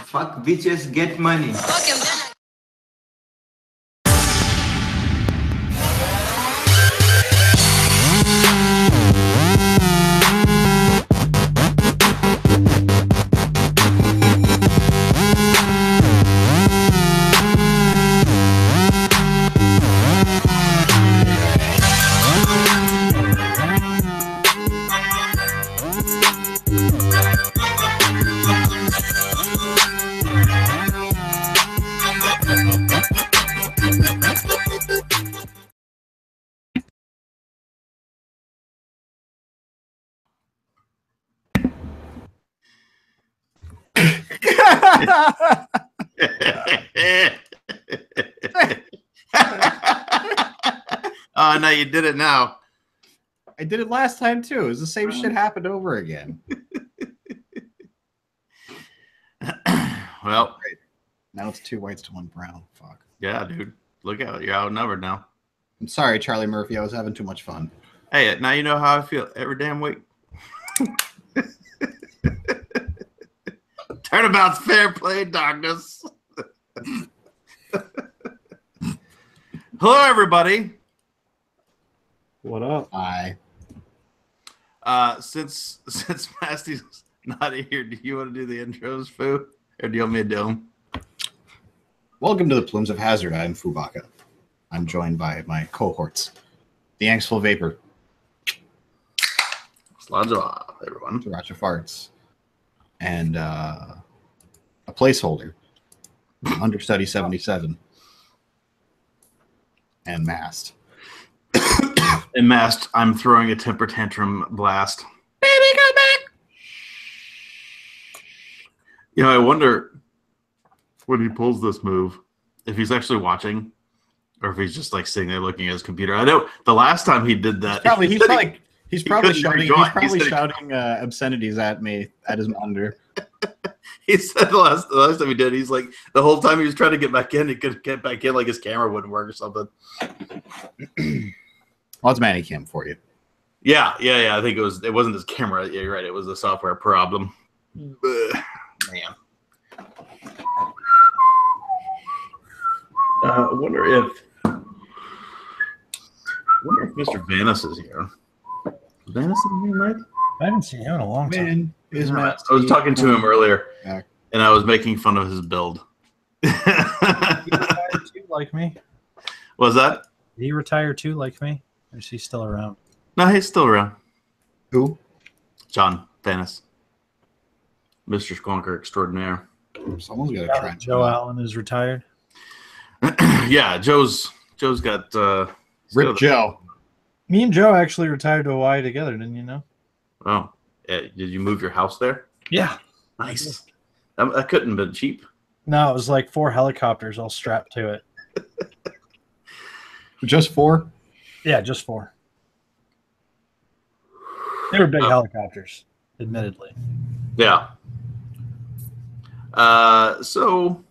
Fuck bitches, get money. Fuck him, then Oh, no, you did it now. I did it last time too. It was the same shit happened over again. Well, now it's 2 whites to 1 brown. Fuck. yeah, dude. Look out. You're outnumbered now. I'm sorry, Charlie Murphy. I was having too much fun. Hey, now you know how I feel every damn week. Turnabout's fair play, darkness. Hello, everybody. What up? Hi. Since Lasty's not here, do you want to do the intros, Foo? Or do you want me to do them? Welcome to the Plumes of Hazard. I'm Fubaka. I'm joined by my cohorts, the Angstful Vapor, Slanja, everyone. Sriracha Farts, and a placeholder, Understudy 77, and Mast. And Mast, I'm throwing a temper tantrum blast. Baby, come back! You know, I wonder when he pulls this move, if he's actually watching, or if he's just like sitting there looking at his computer. I know the last time he did that, He's probably shouting obscenities at me at his monitor. He said the last time he did, he's like the whole time he was trying to get back in, he couldn't get back in, like his camera wouldn't work or something. Well, it's Manicam for you. Yeah. I think it wasn't his camera. Yeah, you're right. It was a software problem. Man. I wonder if Mr. Vanis is here. Vanis in here, Mike? I haven't seen him in a long time. I was talking to him earlier, and I was making fun of his build. He retired too, like me. Was that? Did he retire too, like me? Or is he still around? No, he's still around. Who? John Vanis. Mr. Squonker extraordinaire. Someone's got to try. Joe Allen is retired. Yeah, Joe's got Rip Joe. Me and Joe actually retired to Hawaii together, didn't you know? Oh, did you move your house there? Yeah. Nice. That couldn't have been cheap. No, it was like 4 helicopters all strapped to it. Just 4? Yeah, just 4. They were big helicopters, admittedly. Yeah. So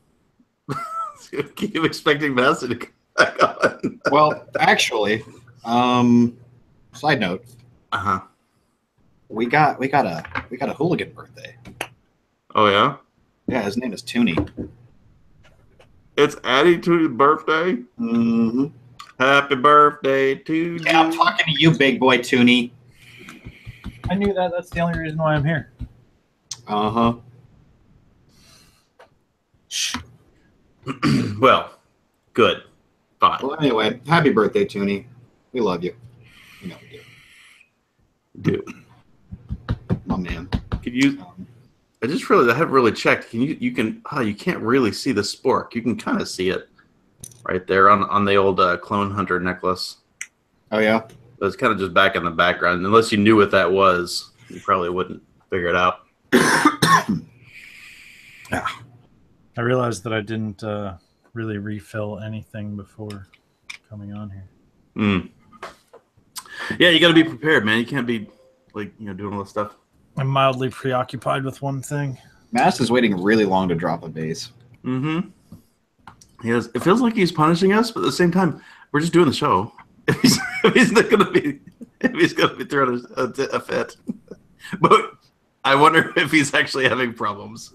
keep expecting Master to come back on. Well, actually, side note. We got a hooligan birthday. Oh yeah? Yeah, his name is Toonie. It's Addie Tooney's birthday? Mm-hmm. Happy birthday to you. Yeah, I'm talking to you, big boy Toonie. I knew that. That's the only reason why I'm here. Uh-huh. Well, good. Fine. Well, anyway, happy birthday, Toonie. We love you. You know we do. Dude. My man. Could you I just realized I haven't really checked. You can't really see the spork. You can kind of see it right there on the old Clone Hunter necklace. Oh yeah? But it's kind of just back in the background. Unless you knew what that was, you probably wouldn't figure it out. Yeah. I realized that I didn't really refill anything before coming on here. Yeah, you got to be prepared, man. You can't be doing all this stuff. I'm mildly preoccupied with one thing. Mast is waiting really long to drop a base. Mm-hmm. Yes, it feels like he's punishing us, but at the same time, we're just doing the show. If he's gonna be throwing a fit, but I wonder if he's actually having problems.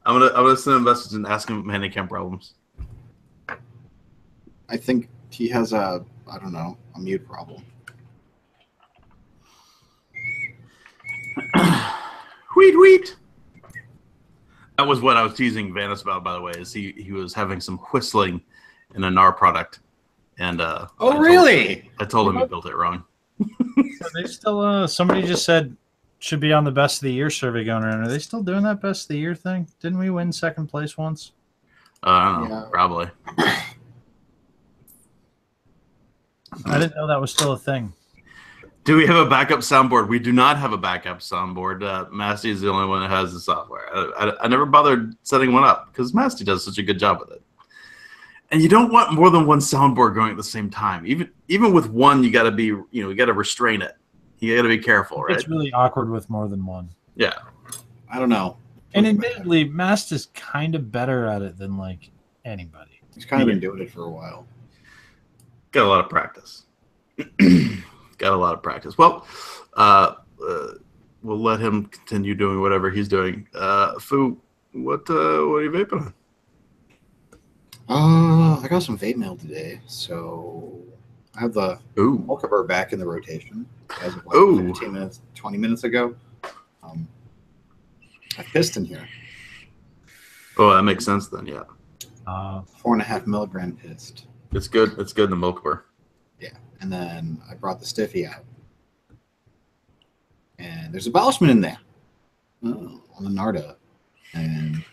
I'm gonna send him a message and ask him handicap problems. I think he has a mute problem. Wheat. That was what I was teasing Vanis about, by the way. Is he was having some whistling in a NAR product, and Really? I told him he built it wrong. Are they still? Somebody just said should be on the best of the year survey going around. Are they still doing that best of the year thing? Didn't we win second place once? I don't know. Yeah. Probably. I didn't know that was still a thing. Do we have a backup soundboard? We do not have a backup soundboard. Masty is the only one that has the software. I never bothered setting one up because Masty does such a good job with it. And you don't want more than one soundboard going at the same time. Even with one, you got to be, you got to restrain it. You got to be careful, right? It's really awkward with more than one. Yeah. I don't know. And admittedly, Mast is kind of better at it than like anybody. He's kind of been doing it for a while. Got a lot of practice. Got a lot of practice. Well, we'll let him continue doing whatever he's doing. Fu, what are you vaping on? I got some vape mail today, so I have the Mulcaber back in the rotation as of like 15 minutes, 20 minutes ago. I piston here. Oh, that makes sense then. Yeah. 4.5 milligram pissed. It's good. It's good in the Mulcaber. Yeah, and then I brought the Stiffy out, and there's abolishment in there on the Narda, and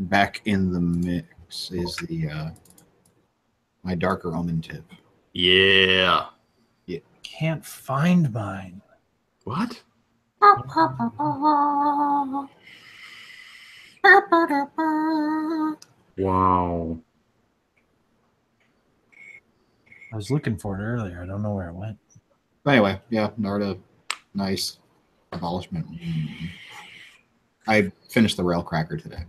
back in the mix is the my darker omen tip. Yeah. Can't find mine. What? Wow. I was looking for it earlier. I don't know where it went. But anyway, yeah, Narda, nice abolishment. I finished the rail cracker today.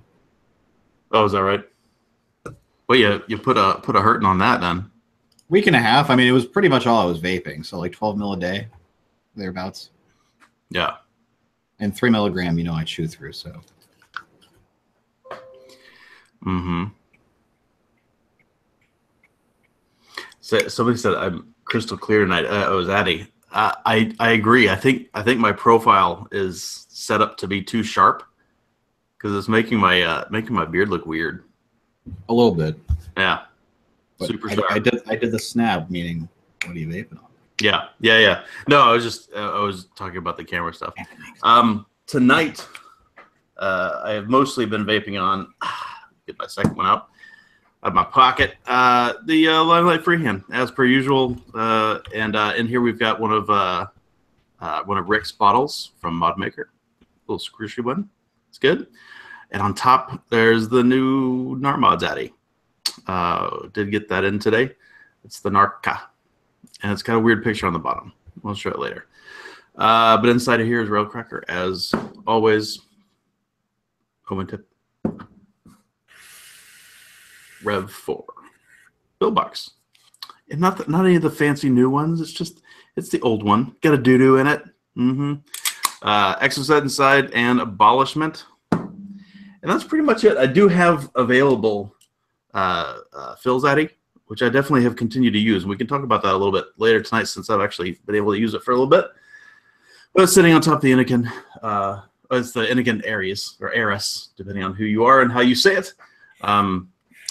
Oh, is that right? Well, you put a hurting on that then. Week and a half. I mean, it was pretty much all I was vaping, so like 12 mil a day, thereabouts. Yeah. And 3 milligram, I chew through. So. Mm-hmm. So somebody said I'm crystal clear tonight. It was Addy. I agree. I think my profile is set up to be too sharp because it's making my beard look weird. A little bit. Yeah. But Super sharp. I did the snap, meaning what are you vaping on? Yeah. No, I was talking about the camera stuff. Tonight, I have mostly been vaping on. Get my second one out of my pocket. The Limelight Freehand, as per usual, and in here we've got one of Rick's bottles from Mod Maker, a little squishy one. It's good. And on top, there's the new Narmod Zaddy. Did get that in today. It's the Narca. And it's got a weird picture on the bottom. We'll show it later. But inside of here is Railcracker, as always. Omen tip. Rev 4. Bill box. And not any of the fancy new ones. It's the old one. Got a doo-doo in it. Exoset inside and abolishment. And that's pretty much it. I do have available Phil's Addy, which I definitely have continued to use. We can talk about that a little bit later tonight since I've actually been able to use it for a little bit. But it's sitting on top of the Inikin. It's the Inikin Aries, or Aris, depending on who you are and how you say it. And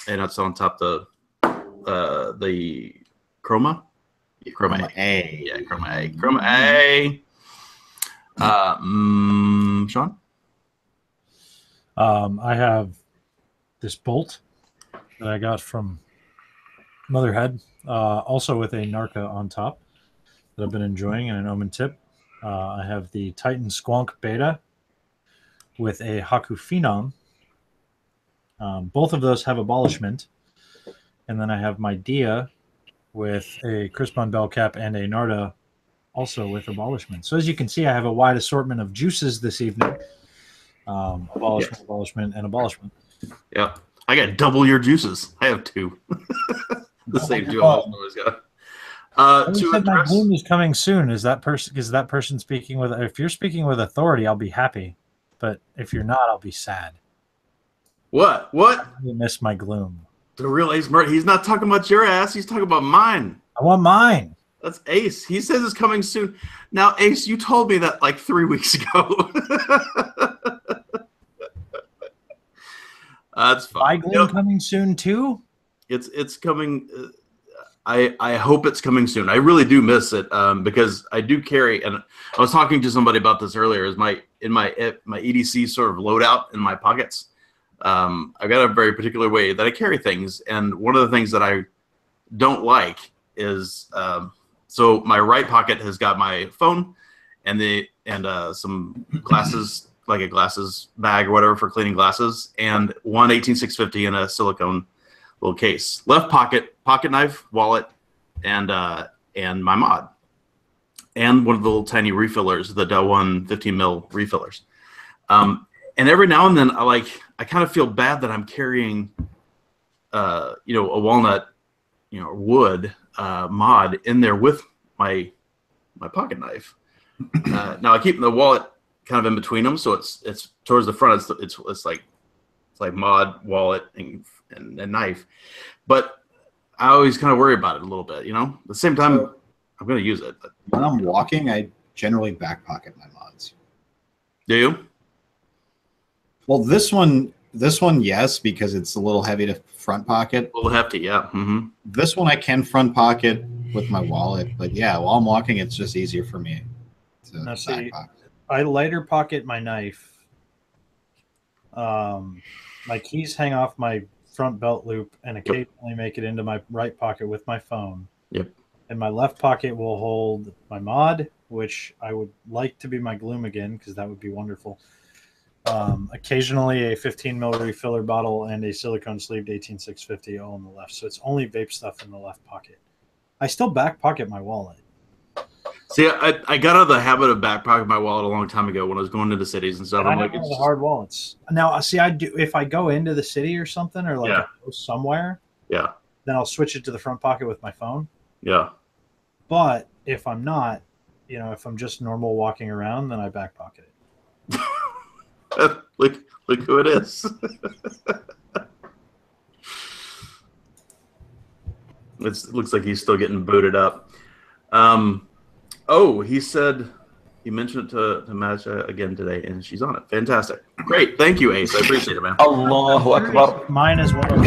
it's on top of the Chroma. Yeah, Chroma A. Yeah, Chroma A. Chroma A. Shwan? I have this bolt that I got from Motherhead, also with a Narca on top that I've been enjoying, and an Omen tip. I have the Titan Squonk Beta with a Haku Phenom. Both of those have abolishment. And then I have my Dia with a Crispon Bell Cap and a Narda also with abolishment. So as you can see, I have a wide assortment of juices this evening. Abolishment, abolishment, and abolishment. Yeah. I got double your juices. I have two. The same two I've always got. My bloom is coming soon. Is that person speaking with? If you're speaking with authority, I'll be happy. but if you're not, I'll be sad. What? You miss my gloom. The real Ace Murray. He's not talking about your ass. He's talking about mine. I want mine. That's Ace. He says it's coming soon. Now, Ace, you told me that like 3 weeks ago. That's fine. My gloom coming soon too? It's coming. I hope it's coming soon. I really do miss it because I do carry, and I was talking to somebody about this earlier. Is my EDC sort of loadout in my pockets. I've got a very particular way that I carry things, and one of the things that I don't like is so my right pocket has got my phone and some glasses, like a glasses bag or whatever for cleaning glasses, and one 18650 in a silicone little case. Left pocket knife, wallet, and my mod, and one of the little tiny refillers, the Del One 15 mil refillers. And every now and then, I kind of feel bad that I'm carrying, a walnut, wood mod in there with my pocket knife. Now I keep the wallet kind of in between them, so it's towards the front. It's like mod, wallet, and knife. But I always kind of worry about it a little bit, At the same time, I'm going to use it. But. When I'm walking, I generally back pocket my mods. Do you? Well, this one, yes, because it's a little heavy to front pocket. A little hefty, yeah. Mm-hmm. This one I can front pocket with my wallet, but yeah, while I'm walking, it's just easier for me to Now, back pocket. I lighter pocket my knife. My keys hang off my front belt loop and occasionally make it into my right pocket with my phone. Yep. And my left pocket will hold my mod, which I would like to be my gloom again, because that would be wonderful. Occasionally a 15 mil refiller bottle and a silicone sleeved 18650 all on the left. So it's only vape stuff in the left pocket. I still back pocket my wallet. See, I got out of the habit of back pocketing my wallet a long time ago when I was going into cities and stuff. And I have one of the hard wallets. Now, see, I do if I go into the city or something, or I go somewhere, then I'll switch it to the front pocket with my phone. Yeah. But if I'm not, if I'm just normal walking around, then I back pocket it. Look who it is. It looks like he's still getting booted up. He said he mentioned it to Masha again today, and she's on it. Fantastic. Great. Thank you, Ace. I appreciate it, man. Allahu Akbar. Mine is one of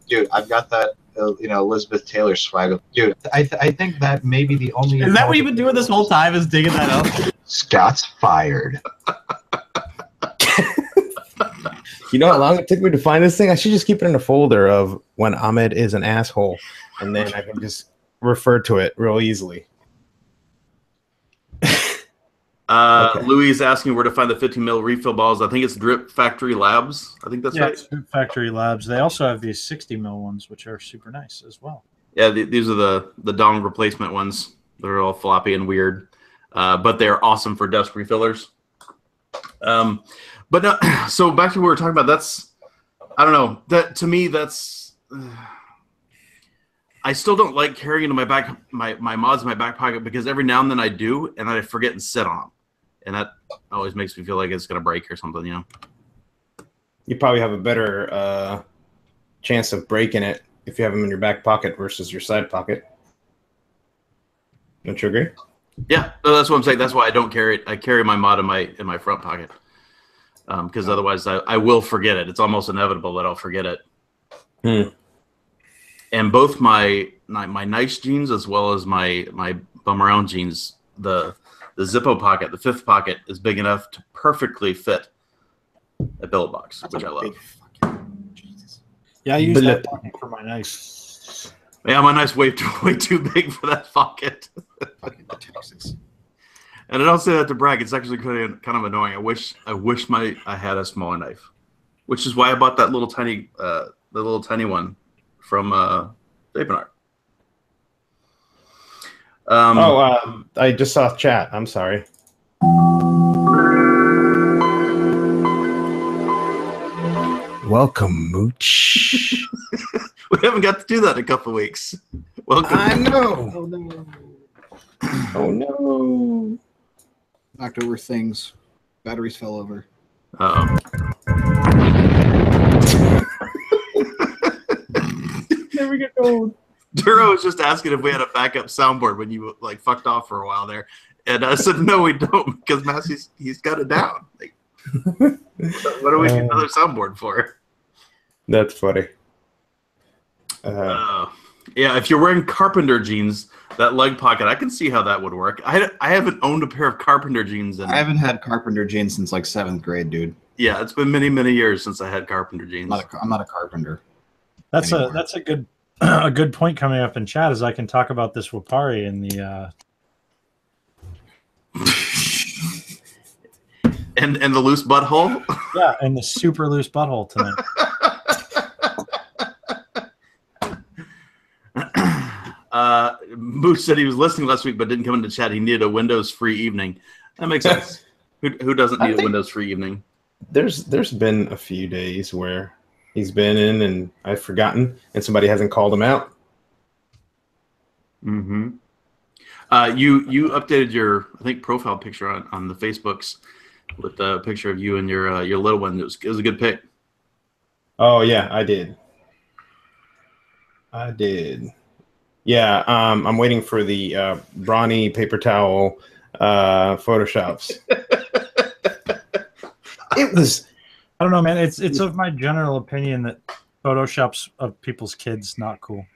Dude, I've got that, Elizabeth Taylor swag. Dude, I think that may be the only. Is that what you've been doing this whole time? Is digging that up? Scott's fired. You know how long it took me to find this thing? I should just keep it in a folder of when Ahmed is an asshole, and then I can just refer to it real easily. Okay. Louis is asking where to find the 15 mil refill bottles. I think it's Drip Factory Labs. I think that's right. it's Drip Factory Labs. They also have these 60 mil ones, which are super nice as well. Yeah, these are the dong replacement ones. They're all floppy and weird, but they're awesome for dust refillers. But no, so back to what we were talking about. That's, I don't know. That to me, that's. I still don't like carrying my mods in my back pocket because every now and then I do, and I forget and sit on them, and that always makes me feel like it's gonna break or something. You probably have a better chance of breaking it if you have them in your back pocket versus your side pocket. Don't you agree? Yeah, that's what I'm saying. That's why I don't carry it. I carry my mod in my front pocket. Because otherwise I will forget it. It's almost inevitable that I'll forget it. And both my nice jeans as well as my bum around jeans, the Zippo pocket, the fifth pocket, is big enough to perfectly fit a billet box, which I love. Yeah, I use that pocket for my nice. Yeah, my nice way too big for that pocket. Texas. And I don't say that to brag. It's actually kind of annoying. I wish I had a smaller knife, which is why I bought that little tiny one from Vaping Art. I just saw chat. I'm sorry. Welcome, Mooch. We haven't got to do that in a couple of weeks. Welcome. I know. Oh no. Oh no. Knocked over things. Batteries fell over. Uh-oh. Never get old. Duro was just asking if we had a backup soundboard when you like fucked off for a while there, and I said no, we don't, because Massey's he's got it down. Like, what do we need another soundboard for? That's funny. Yeah, if you're wearing carpenter jeans, that leg pocket, I can see how that would work. I haven't owned a pair of carpenter jeans. I haven't had carpenter jeans since like 7th grade, dude. Yeah, it's been many, many years since I had carpenter jeans. I'm not a carpenter. That's anymore. that's a good a good point coming up in chat, as I can talk about this Wapari in the and the loose butthole. yeah, and the super loose butthole tonight. Moose said he was listening last week but didn't come into chat. He needed a Windows-free evening. That makes sense. Who doesn't need a Windows-free evening? There's been a few days where he's been in and I've forgotten, and somebody hasn't called him out. Mm-hmm. You updated your, I think, profile picture on the Facebooks with a picture of you and your little one. It was a good pic. Oh yeah, I did. Yeah, I'm waiting for the brawny paper towel photoshops. It was. I don't know, man. It's of my general opinion that photoshops of people's kids not cool.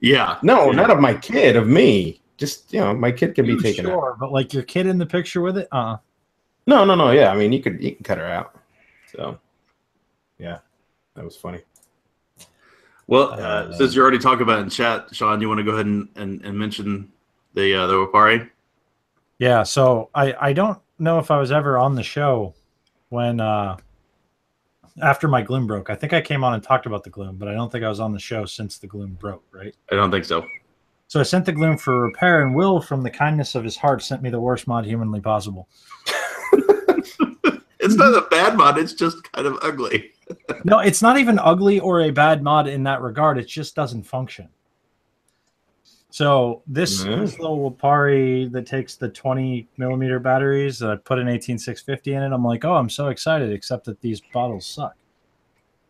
Yeah. No, not of my kid, of me. Just, my kid can be taken out. Sure, but like your kid in the picture with it? No. Yeah, I mean, you can cut her out. So, yeah, that was funny. Well, since you already talked about it in chat, Shwan, you want to go ahead and mention the Wapari? Yeah, so I don't know if I was ever on the show when after my gloom broke. I think I came on and talked about the gloom, but I don't think I was on the show since the gloom broke, right? I don't think so. So I sent the gloom for repair, and Will, from the kindness of his heart, sent me the worst mod humanly possible. It's not a bad mod, it's just kind of ugly. No, it's not even ugly or a bad mod in that regard. It just doesn't function. So this little Wapari that takes the 20mm batteries that I put an 18650 in it, I'm like, oh, I'm so excited, except that these bottles suck.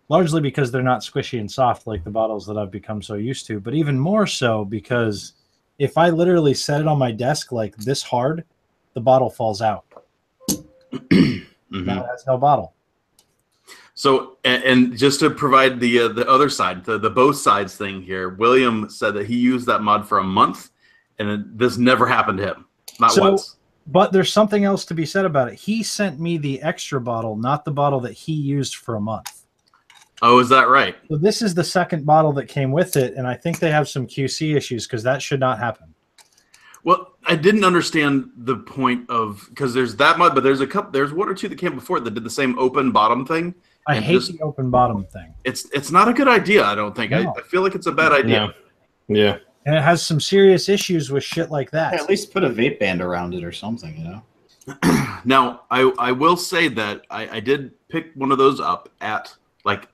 Largely because they're not squishy and soft like the bottles that I've become so used to, but even more so because if I literally set it on my desk like this hard, the bottle falls out. Now it has no bottle. So, and just to provide the other side, the both sides thing here, William said that he used that mod for a month, and this never happened to him, not once. But there's something else to be said about it. He sent me the extra bottle, not the bottle that he used for a month. Oh, is that right? So this is the second bottle that came with it, and I think they have some QC issues because that should not happen. Well, I didn't understand the point of, because there's that mod, but there's one or two that came before it that did the same open bottom thing. I hate the open bottom thing. It's not a good idea, I don't think. No. I feel like it's a bad idea. No. Yeah. And it has some serious issues with shit like that. Yeah, at least put a vape band around it or something, Now, I will say that I did pick one of those up at like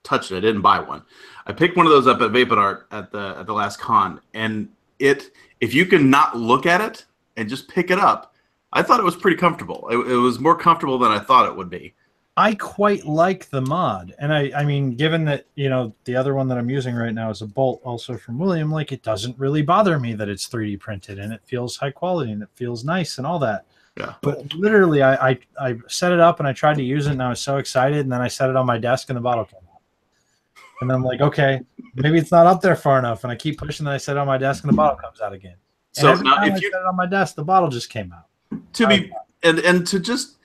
touched it. I didn't buy one. I picked one of those up at Vape at the last con, and if you can not look at it and just pick it up, I thought it was pretty comfortable. It was more comfortable than I thought it would be. I quite like the mod, and I mean, given that the other one that I'm using right now is a Bolt, also from William, like it doesn't really bother me that it's 3D printed and it feels high quality and it feels nice and all that. Yeah. But literally, I set it up and I tried to use it and I was so excited, and then I set it on my desk and the bottle came out. And I'm like, okay, maybe it's not up there far enough, and I keep pushing, and I set it on my desk and the bottle comes out again. And So every now, time if I you set it on my desk, the bottle just came out. and to just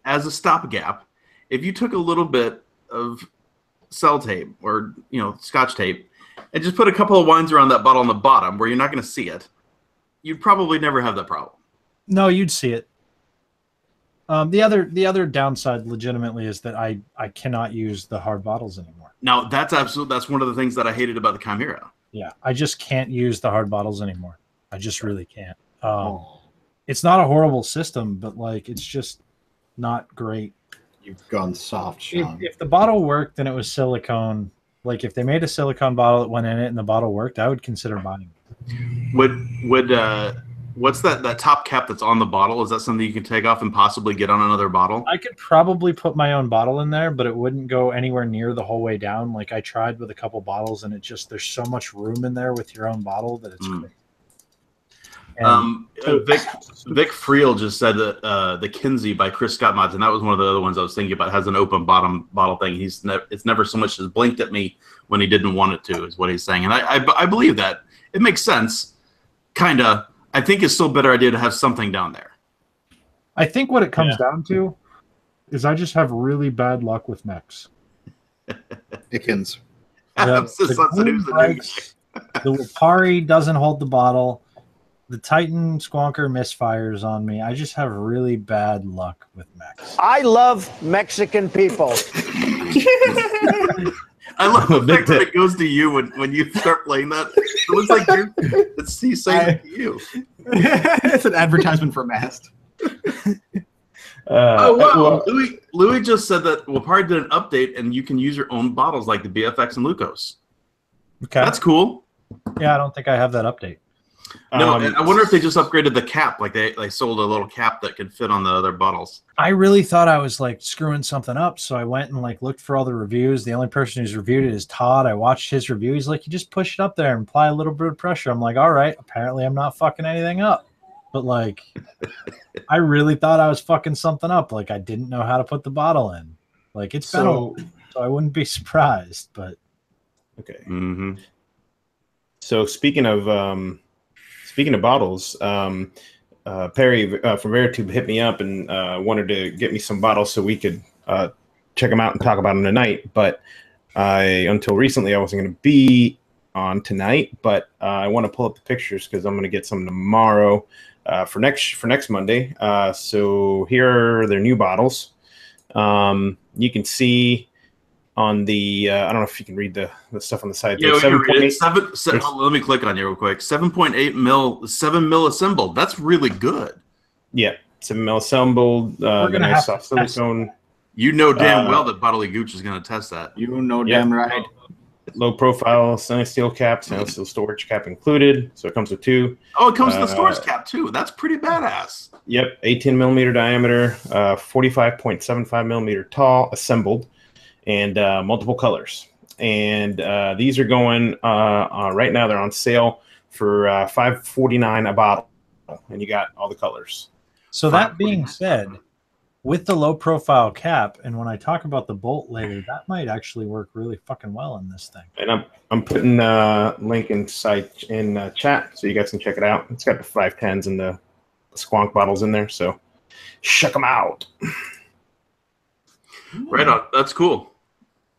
as a stopgap, if you took a little bit of cell tape or Scotch tape and just put a couple of wines around that bottle on the bottom where you're not going to see it, you'd probably never have that problem. No, you'd see it. The other downside, legitimately, is that I cannot use the hard bottles anymore. Now that's one of the things that I hated about the Chimera. Yeah, I just can't use the hard bottles anymore. I just really can't. It's not a horrible system, but like it's just not great. You've gone soft, Sean. If the bottle worked and it was silicone, like if they made a silicone bottle that went in it and the bottle worked, I would consider buying it. What's that top cap that's on the bottle? Is that something you can take off and possibly get on another bottle? I could probably put my own bottle in there, but it wouldn't go anywhere near the whole way down. Like I tried with a couple bottles, and there's so much room in there with your own bottle that it's great. Vic Friel just said that the Kinsey by Chris Scott Mods, and that was one of the other ones I was thinking about, has an open bottom bottle thing. It's never so much as blinked at me when he didn't want it to, is what he's saying. And I believe that. It makes sense. Kind of. I think it's still a better idea to have something down there. I think what it comes down to is I just have really bad luck with mechs. Dickens. The Lupari doesn't hold the bottle. The Titan Squonker misfires on me. I just have really bad luck with mechs. I love Mexican people. I love the fact that it goes to you when you start playing that. It looks like he's saying it to you. It's an advertisement for Mast. Wow. Louis just said that Wapari did an update and you can use your own bottles like the BFX and Lucos. Okay. That's cool. Yeah, I don't think I have that update. No, I wonder if they just upgraded the cap. Like they sold a little cap that could fit on the other bottles. I really thought I was like screwing something up, so I went and like looked for all the reviews. The only person who's reviewed it is Todd. I watched his review. He's like, you just push it up there and apply a little bit of pressure. I'm like, all right, apparently I'm not fucking anything up. But like I really thought I was fucking something up. Like I didn't know how to put the bottle in. Like it's been so I wouldn't be surprised, but okay. Mm-hmm. So speaking of bottles, Perry from Veritube hit me up and wanted to get me some bottles so we could check them out and talk about them tonight. But until recently, I wasn't going to be on tonight. But I want to pull up the pictures because I'm going to get some tomorrow for next Monday. So here are their new bottles. You can see on the I don't know if you can read the stuff on the side. Yeah, let me click on you real quick. 7.8 mil, 7 mil assembled. That's really good. Yeah, 7 mil assembled. The nice soft silicone. You know damn well that Bodily Gooch is going to test that. You know damn right. Low profile stainless steel cap, stainless steel storage cap included. So it comes with two. Oh, it comes with the storage cap too. That's pretty badass. Yep, 18 millimeter diameter, 45.75 millimeter tall, assembled. And multiple colors, and these are going right now. They're on sale for $5.49 a bottle, and you got all the colors. So that being said, with the low profile cap, and when I talk about the bolt later, that might actually work really fucking well in this thing. And I'm putting link in chat so you guys can check it out. It's got the 510s and the squonk bottles in there, so check them out. Right on. That's cool.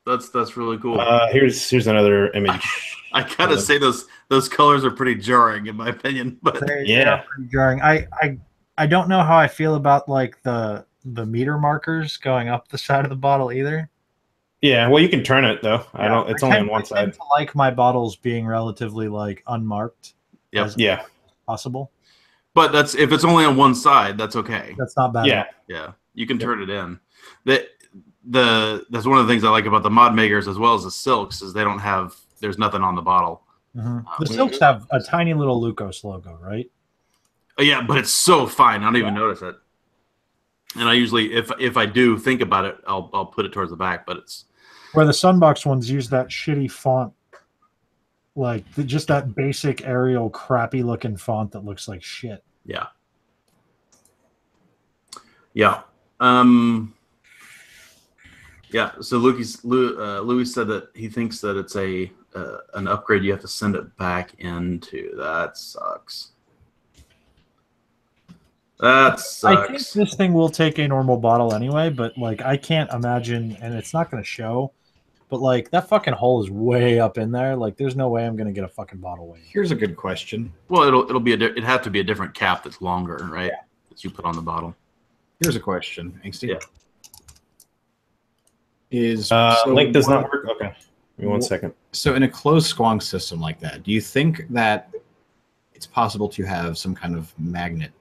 That's really cool. Here's another image. I gotta say those colors are pretty jarring in my opinion. But yeah, pretty jarring. I don't know how I feel about like the meter markers going up the side of the bottle either. Yeah, well you can turn it though. I don't. It's only on one side. I tend to like my bottles being relatively like unmarked. Yep. Yeah. Possible. But if it's only on one side, that's okay. That's not bad. Yeah. Yeah. You can turn it in. That's one of the things I like about the mod makers as well as the silks is there's nothing on the bottle. Mm-hmm. The silks have a tiny little Lucos logo, right? Yeah, but it's so fine. I don't even notice it. And I usually, if I do think about it, I'll put it towards the back. But it's where the Sunbox ones use that shitty font, like just that basic Arial crappy looking font that looks like shit. Yeah. Yeah. Yeah, so Louis said that he thinks that it's an upgrade you have to send it back into. That sucks. That sucks. I think this thing will take a normal bottle anyway, but like I can't imagine, and it's not going to show, but like that fucking hole is way up in there. Like there's no way I'm going to get a fucking bottle weight. Here's a good question. Well, it'd have to be a different cap that's longer, right? Yeah. That you put on the bottle. Here's a question, Angsty. Yeah. Link does not work. Okay, give me 1 second. So in a closed squonk system like that, do you think that it's possible to have some kind of magnet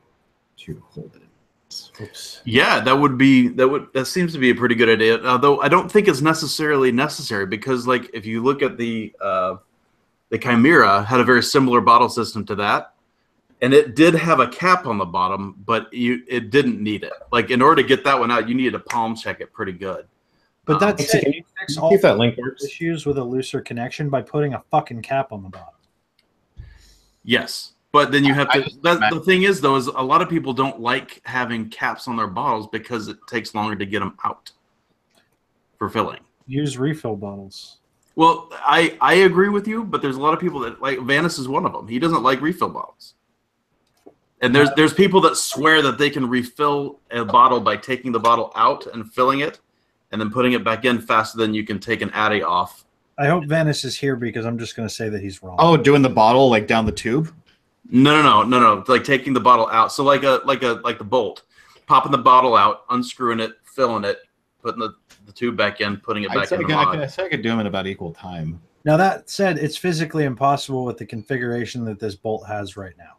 to hold it in? Oops. Yeah, that seems to be a pretty good idea. Although I don't think it's necessarily necessary because, like, if you look at the the Chimera had a very similar bottle system to that. And it did have a cap on the bottom, but it didn't need it. Like, in order to get that one out, you needed to palm check it pretty good. But that's it. Can You you fix see all if that link works? issues with a looser connection by putting a fucking cap on the bottom. Yes. But then you have to. The thing is, though, is a lot of people don't like having caps on their bottles because it takes longer to get them out for filling. Use refill bottles. Well, I agree with you, but there's a lot of people that like Vanis is one of them. He doesn't like refill bottles. And there's people that swear that they can refill a bottle by taking the bottle out and filling it and then putting it back in faster than you can take an addy off. I hope Vanis is here because I'm just going to say that he's wrong. Oh, doing the bottle like down the tube? No. Like taking the bottle out. So like the bolt, popping the bottle out, unscrewing it, filling it, putting the tube back in, putting it back in the mod. I could do them in about equal time. Now, that said, it's physically impossible with the configuration that this bolt has right now.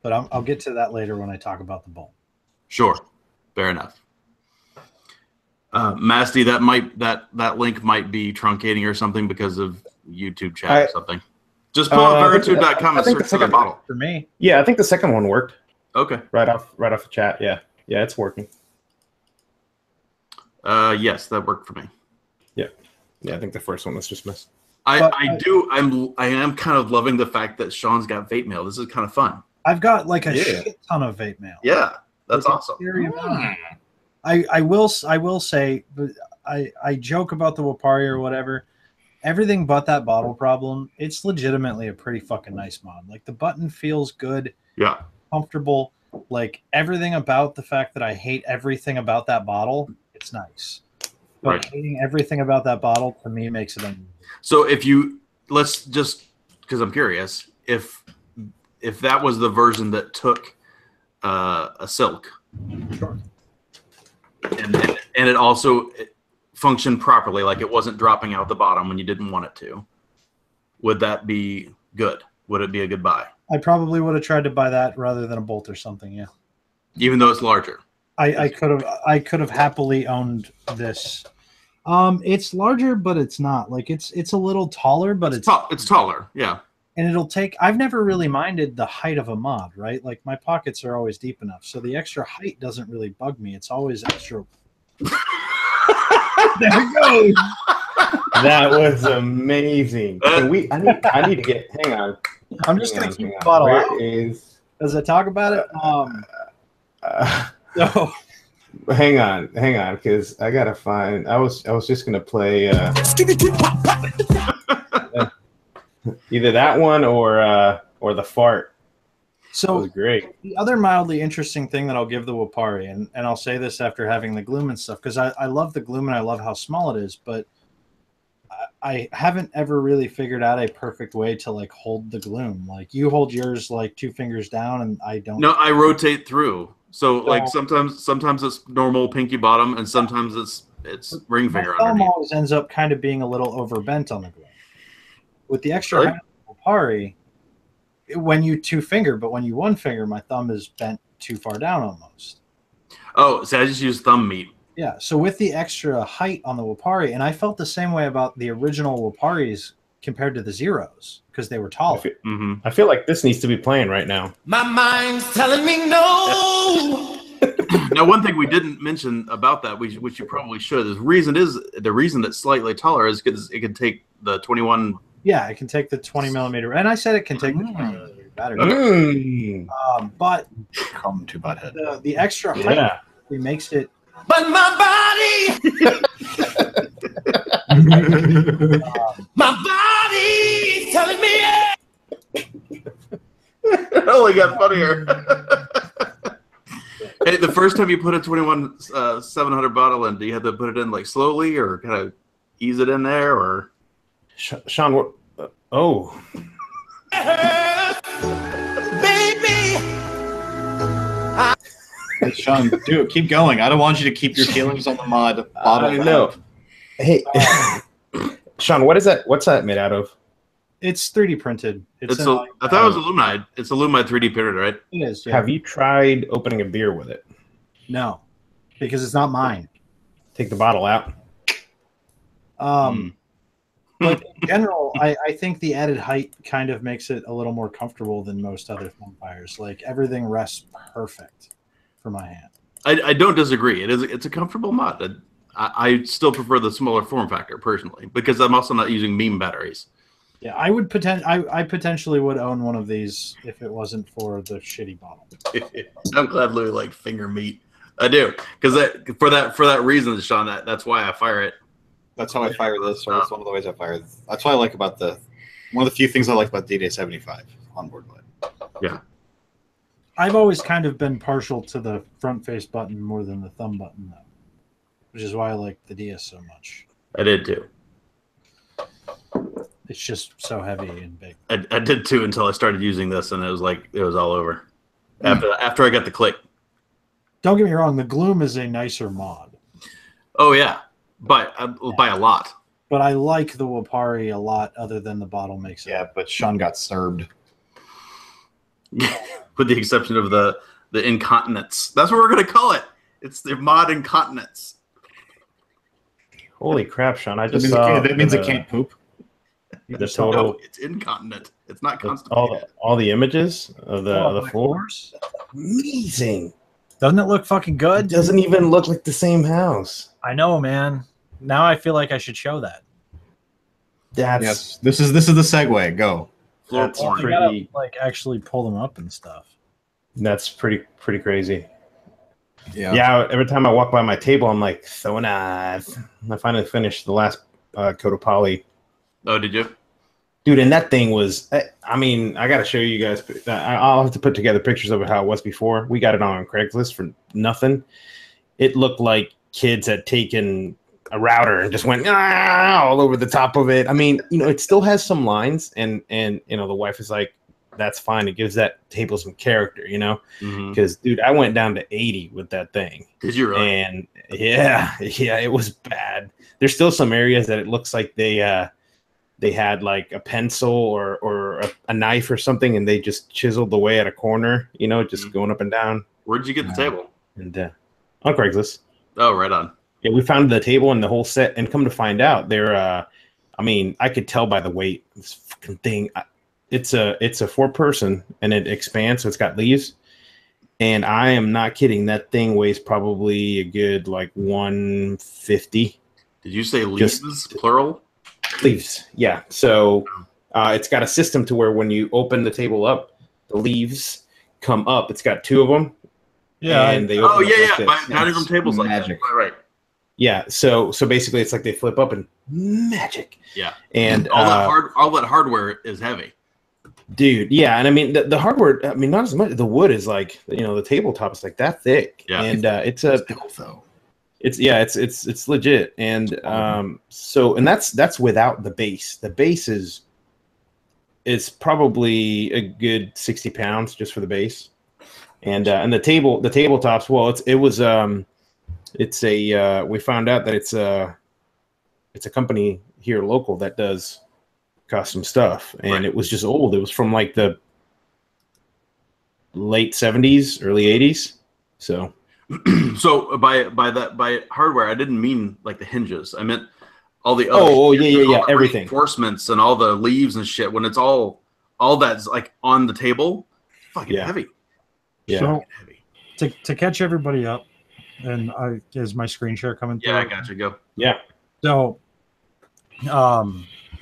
But I'll get to that later when I talk about the bolt. Sure. Fair enough. Masty, that link might be truncating or something because of YouTube chat or something. Just pull up veritube.com and search for the bottle. For me. Yeah, I think the second one worked. Okay. Right off the chat. Yeah, it's working. Yes, that worked for me. Yeah, I think the first one was just missed. I am kind of loving the fact that Sean's got vape mail. This is kind of fun. I've got like a shit ton of vape mail. Yeah, that's awesome. I will say, but I joke about the Wapari or whatever. Everything but that bottle problem, it's legitimately a pretty fucking nice mod. Like, the button feels good. Yeah. Comfortable. Like, everything about the fact that I hate everything about that bottle, it's nice. But hating everything about that bottle, to me, makes it unusual. So let's just, because I'm curious, if that was the version that took a silk, sure, and it also functioned properly, like it wasn't dropping out the bottom when you didn't want it to, would that be good? Would it be a good buy? I probably would have tried to buy that rather than a bolt or something. Yeah, even though it's larger. I could have happily owned this. It's larger, but it's not. Like, it's a little taller, but it's taller. Yeah. And it'll take. I've never really minded the height of a mod, right? Like, my pockets are always deep enough, so the extra height doesn't really bug me. It's always extra. There we go. That was amazing. So I need to get. Hang on. I'm just gonna keep the bottle out. As I talk about it. So. Hang on, because I gotta find. I was just gonna play either that one or the fart. So that was great. The other mildly interesting thing that I'll give the Wapari, and I'll say this after having the Gloom and stuff, because I love the Gloom and I love how small it is, but I haven't ever really figured out a perfect way to like hold the Gloom. Like, you hold yours like 2 fingers down, and I don't. No, I rotate through. So like sometimes it's normal pinky bottom, and sometimes it's ring finger my thumb underneath. always ends up kind of being a little overbent on the Gloom. With the extra height of the Wapari, when you 2 finger, but when you 1 finger, my thumb is bent too far down almost. Oh, so I just use thumb meat. Yeah, so with the extra height on the Wapari, and I felt the same way about the original Waparis compared to the Zeros, because they were taller. I feel like this needs to be playing right now. My mind's telling me no. Now, one thing we didn't mention about that, which you probably should, is the reason it's slightly taller is because it can take the 21. Yeah, it can take the 20 millimeter, and I said it can take the 20 millimeter battery. But come to butthead. The extra height makes it. But my body, my body's telling me. It only got funnier. Hey, the first time you put a 21 700 bottle in, do you have to put it in like slowly or kind of ease it in there, or? Sean, what? Oh. Baby. Hey, Sean, dude, keep going. I don't want you to keep your feelings on the mod bottle. I know. Hey, Sean, what is that? What's that made out of? It's 3D printed. I thought it was aluminide. It's aluminide 3D printed, right? It is. Yeah. Have you tried opening a beer with it? No, because it's not mine. Take the bottle out. But in general, I think the added height kind of makes it a little more comfortable than most other foam fires. Like everything rests perfect for my hand. I don't disagree. It's a comfortable mod. I still prefer the smaller form factor personally because I'm also not using meme batteries. Yeah, I would I potentially would own one of these if it wasn't for the shitty bottle. I'm glad Louis liked finger meat. I do because for that reason, Shwan. That's why I fire it. That's how I fire this, or that's one of the ways I fire. That's what I like about one of the few things I like about D-Day 75 onboard light. Yeah. I've always kind of been partial to the front face button more than the thumb button, though, which is why I like the DS so much. I did too. It's just so heavy and big. I did too until I started using this, and it was all over. After I got the click. Don't get me wrong, the Gloom is a nicer mod. Oh yeah, by a lot. But I like the Wapari a lot, other than the bottle makes it. Yeah, but Sean got served. With the exception of the incontinence. That's what we're gonna call it. It's the mod incontinence. Holy crap, Sean! I just saw that means it can't poop. The total. No, it's incontinent. It's not constipated. All the images of the floors. floors. Amazing. Doesn't it look fucking It good? doesn't even look like the same house. I know, man. Now I feel like I should show that. That's Yes, this is the segue. Go. Floor That's porn. I gotta pretty. like actually pull them up and stuff. That's pretty crazy. Yeah. Yeah. Every time I walk by my table, I'm like, so nice. I finally finished the last coat of poly. Oh, did you? Dude, and that thing was, I mean, I got to show you guys. I'll have to put together pictures of it how it was before. We got it on Craigslist for nothing. It looked like kids had taken a router and just went all over the top of it. I mean, it still has some lines, and the wife is like, that's fine. It gives that table some character, because, dude, I went down to 80 with that thing. Did you really? And yeah, it was bad. There's still some areas that it looks like they had like a pencil or a knife or something, and they just chiseled away at a corner, just going up and down. Where'd you get the table? And on Craigslist. Oh, right on. Yeah, we found the table and the whole set, and come to find out, they're. I mean, I could tell by the weight. This fucking thing. It's a 4-person, and it expands, so it's got leaves. And I am not kidding. That thing weighs probably a good like 150. Did you say leaves, plural? Leaves, yeah. So it's got a system to where when you open the table up, the leaves come up. It's got 2 of them. Yeah. And they open up like this. Dining room tables like magic. that. Right. Yeah. So basically, it's like they flip up and magic. Yeah. And all that hardware is heavy. Dude, yeah. And I mean, the hardware. I mean, not as much. The wood is like the tabletop is like that thick. Yeah. And it's a. Though. It's legit, and and that's without the base. The base is probably a good 60 pounds just for the base, and the tabletops. Well, we found out that it's a company here local that does custom stuff, and Right. It was just old. It was from like the late 70s, early 80s, so. So by hardware, I didn't mean like the hinges. I meant all the other Oh, shit, yeah, all the everything. reinforcements and all the leaves and shit. When it's all that's like on the table, fucking Yeah. heavy. Yeah. So Heavy. to catch everybody up, and is my screen share coming through? Yeah, I got you. Go. Yeah. So,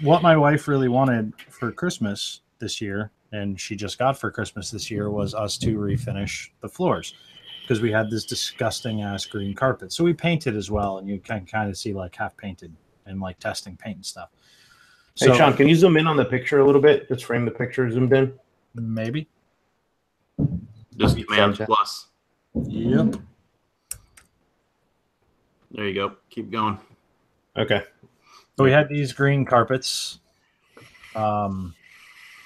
what my wife really wanted for Christmas this year, and she just got for Christmas this year, was us to refinish the floors, because we had this disgusting ass green carpet. So we painted as well, and you can kind of see like half painted and like testing paint and stuff. Hey, Sean, can you zoom in on the picture a little bit? Just frame the picture zoomed in. Maybe. Just Command Gotcha. plus. Yep. There you go. Keep going. Okay. So we had these green carpets, and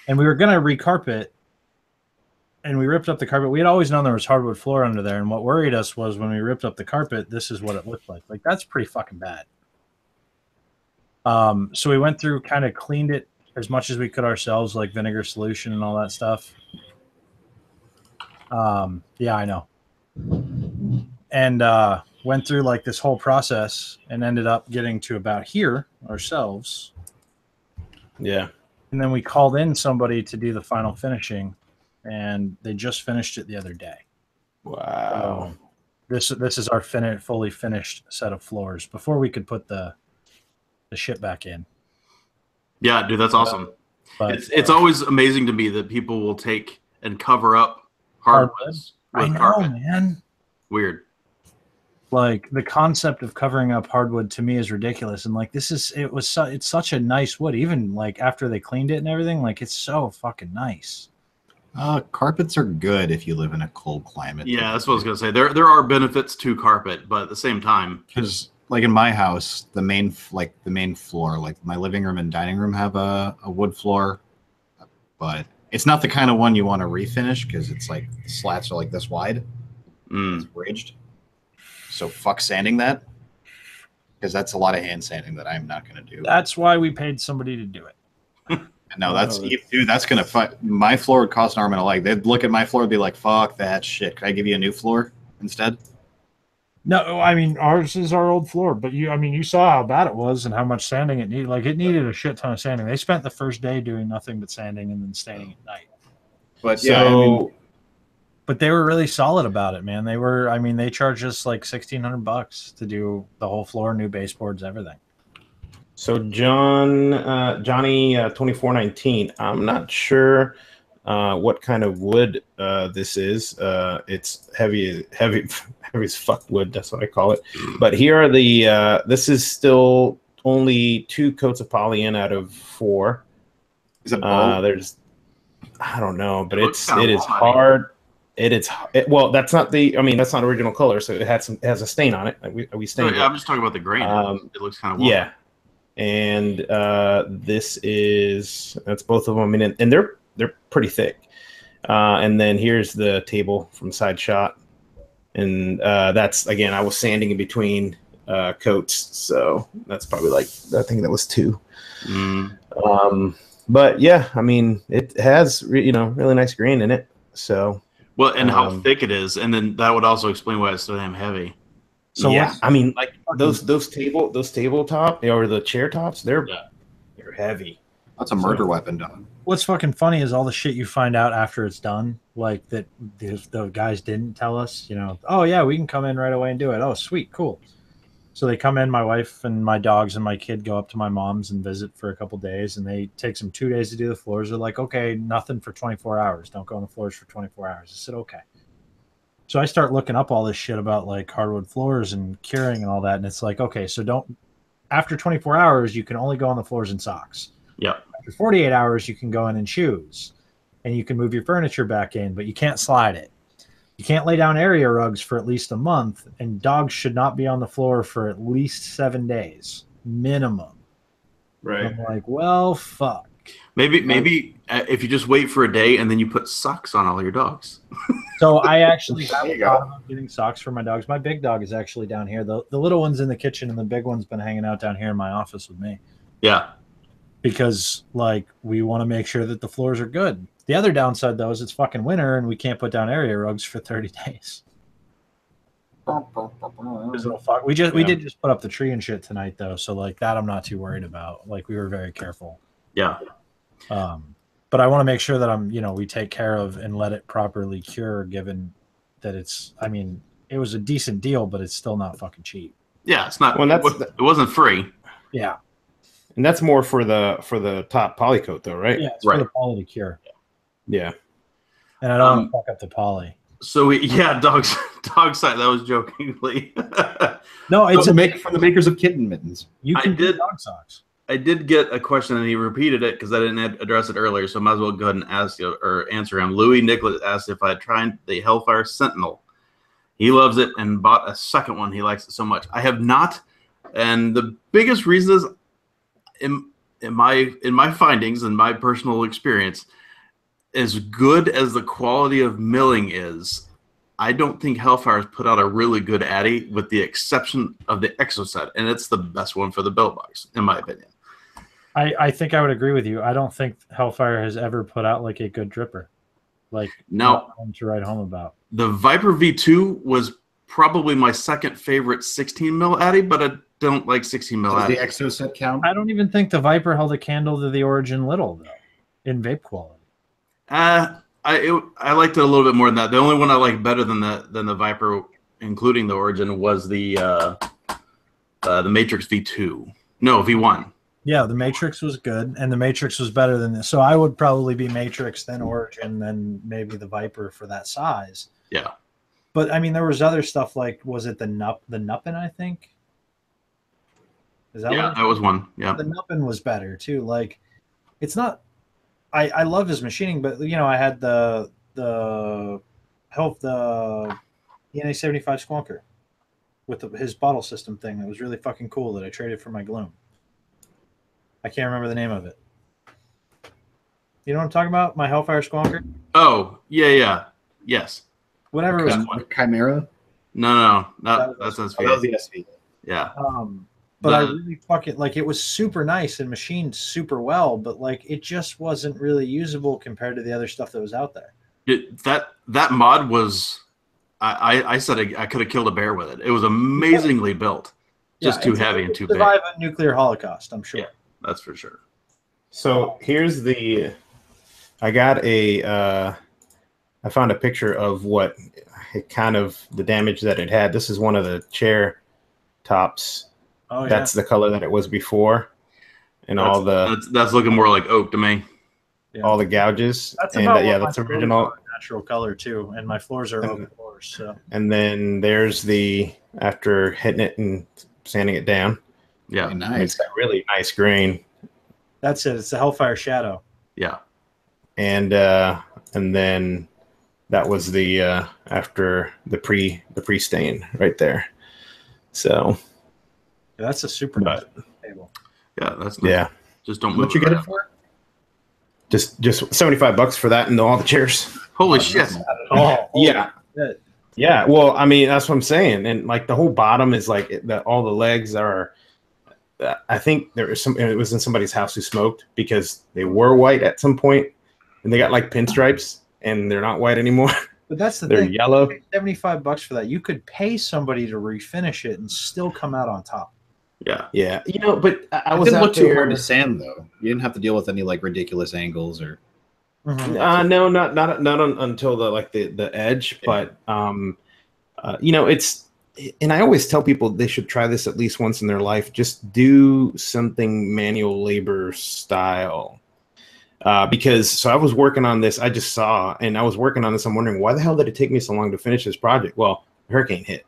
we were gonna recarpet, and we ripped up the carpet. We had always known there was hardwood floor under there, and what worried us was when we ripped up the carpet, this is what it looked like. Like, that's pretty fucking bad. So we went through, kind of cleaned it as much as we could ourselves, like vinegar solution and all that stuff. Yeah, I know. And went through like this whole process and ended up getting to about here ourselves. Yeah. And then we called in somebody to do the final finishing, and they just finished it the other day. Wow. This is our fully finished set of floors before we could put the shit back in. Yeah, dude, that's awesome. But It's always amazing to me that people will take and cover up hardwoods I with know, carpet. man. Weird. Like the concept of covering up hardwood to me is ridiculous, and like it's such a nice wood. Even like after they cleaned it and everything, like it's so fucking nice. Carpets are good if you live in a cold climate. Yeah, that's what I was gonna say. There are benefits to carpet, but at the same time, Because like in my house, the main floor, like my living room and dining room have a wood floor, but it's not the kind of one you want to refinish because it's like the slats are like this wide. It's ridged. So fuck sanding that, because that's a lot of hand sanding that I'm not going to do. That's why we paid somebody to do it. No, that's going to fuck. My floor would cost an arm and a leg. They'd look at my floor and be like, fuck that shit. Can I give you a new floor instead? No, I mean ours is our old floor, but you saw how bad it was and how much sanding it needed. Like it needed a shit ton of sanding. They spent the first day doing nothing but sanding and then staying at night. But But they were really solid about it, man. They charged us like $1,600 to do the whole floor, new baseboards, everything. So Johnny 2419. I'm not sure what kind of wood this is. It's heavy as fuck wood. That's what I call it. But here are the. This is still only 2 coats of poly in out of 4. Is it bold? There's, I don't know, but it is walnut-y. hard. Well, that's not that's not original color, so it has a stain on it. We stained it. I'm just talking about the grain. It looks kind of yeah. And that's both of them, and they're pretty thick. And then here's the table from Side Shot, and that's again I was sanding in between coats, so that's probably like I think that was 2. But yeah, I mean it has really nice grain in it. So well, and how thick it is, and then that would also explain why it's so damn heavy. So yeah, I mean like those tabletop or the chair tops, they're heavy. That's a murder weapon, dog. What's fucking funny is all the shit you find out after it's done, like that the guys didn't tell us, oh yeah, we can come in right away and do it. Oh, sweet, cool. So they come in, my wife and my dogs and my kid go up to my mom's and visit for a couple days, and they takes them 2 days to do the floors. They're like, okay, nothing for 24 hours. Don't go on the floors for 24 hours. I said, okay. So I start looking up all this shit about like hardwood floors and curing and all that. And it's like, okay, so after 24 hours, you can only go on the floors in socks. Yep. After 48 hours, you can go in shoes, and you can move your furniture back in, but you can't slide it. You can't lay down area rugs for at least a month, and dogs should not be on the floor for at least 7 days minimum. Right. I'm like, well, fuck. Maybe if you just wait for a day and then you put socks on all your dogs. So I actually have thought about getting socks for my dogs. My big dog is actually down here. The little one's in the kitchen, and the big one's been hanging out down here in my office with me. Yeah. Because like we want to make sure that the floors are good. The other downside though is it's fucking winter and we can't put down area rugs for 30 days. We did just put up the tree and shit tonight though, so like that I'm not too worried about. Like we were very careful. Yeah. But I want to make sure that we take care of and let it properly cure, given that it was a decent deal, but it's still not fucking cheap. Yeah, it's not. Well, it wasn't free. Yeah. And that's more for the top poly coat though, right? Yeah, it's for the poly to cure. Yeah. And I don't want to fuck up the poly. So dog side. That was jokingly. No, it's from the makers of kitten mittens. You can do dog socks. I did get a question, and he repeated it because I didn't address it earlier, so I might as well go ahead and answer him. Louis Nicholas asked if I had tried the Hellfire Sentinel. He loves it and bought a second one. He likes it so much. I have not, and the biggest reason is in my findings and my personal experience, as good as the quality of milling is, I don't think Hellfire's put out a really good Addy, with the exception of the Exoset, and it's the best one for the build box, in my opinion. I think I would agree with you. I don't think Hellfire has ever put out like a good dripper, like no to write home about. The Viper V2 was probably my second favorite 16 mil Addy, but I don't like 16 mil Does Addy. the Exo set count? I don't even think the Viper held a candle to the Origin Little though, in vape quality. I liked it a little bit more than that. The only one I liked better than the Viper, including the Origin, was the Matrix V2. No, V1. Yeah, the Matrix was good, and the Matrix was better than this. So I would probably be Matrix, then Origin, then maybe the Viper for that size. Yeah. But I mean, there was other stuff like, was it the Nuppin? I think. Is that Yeah, that was one. Yeah. The Nuppin was better too. Like, it's not. I love his machining, but you know, I had the ENA 75 Squonker with his bottle system thing that was really fucking cool that I traded for my Gloom. I can't remember the name of it. You know what I'm talking about? My Hellfire Squonker? Oh, yeah. Yes. Whatever it was. Chimera? No. That's Oh, that was the SV. Yeah. But I really fucking like it was super nice and machined super well, but like it just wasn't really usable compared to the other stuff that was out there. That mod was I said I could have killed a bear with it. It was amazingly built. Just too heavy and too big. Survive a nuclear holocaust, I'm sure. Yeah, that's for sure. So here's the. I got a. I found a picture of what it kind of the damage that it had. This is one of the chair tops. Oh, yeah. That's the color that it was before, and that's looking more like oak to me. Yeah. All the gouges. That's and about that's original. Natural color too, and my floors are oak floors. So. And then there's the after hitting it and sanding it down. Yeah, Very nice. It's got really nice grain. That's it. It's the Hellfire Shadow. Yeah, and then that was the after the pre stain right there. So Yeah, that's a super nice table. Yeah, that's nice. Yeah. Just don't move. What you get it for? Just $75 for that and all the chairs. Holy shit! Yeah. Yeah, well, I mean, that's what I'm saying, and like the whole bottom is like all the legs are. I think there was it was in somebody's house who smoked because they were white at some point, and they got like pinstripes, and they're not white anymore. But that's the they're thing. yellow. $75 for that. You could pay somebody to refinish it and still come out on top. Yeah. You know, but I was didn't out look too there. hard to sand though. You didn't have to deal with any like ridiculous angles or. No, not until the edge, but you know, it's, and I always tell people they should try this at least once in their life. Just do something manual labor style, because so I was working on this. I just saw, and I was working on this. I'm wondering why the hell did it take me so long to finish this project? Well, a hurricane hit,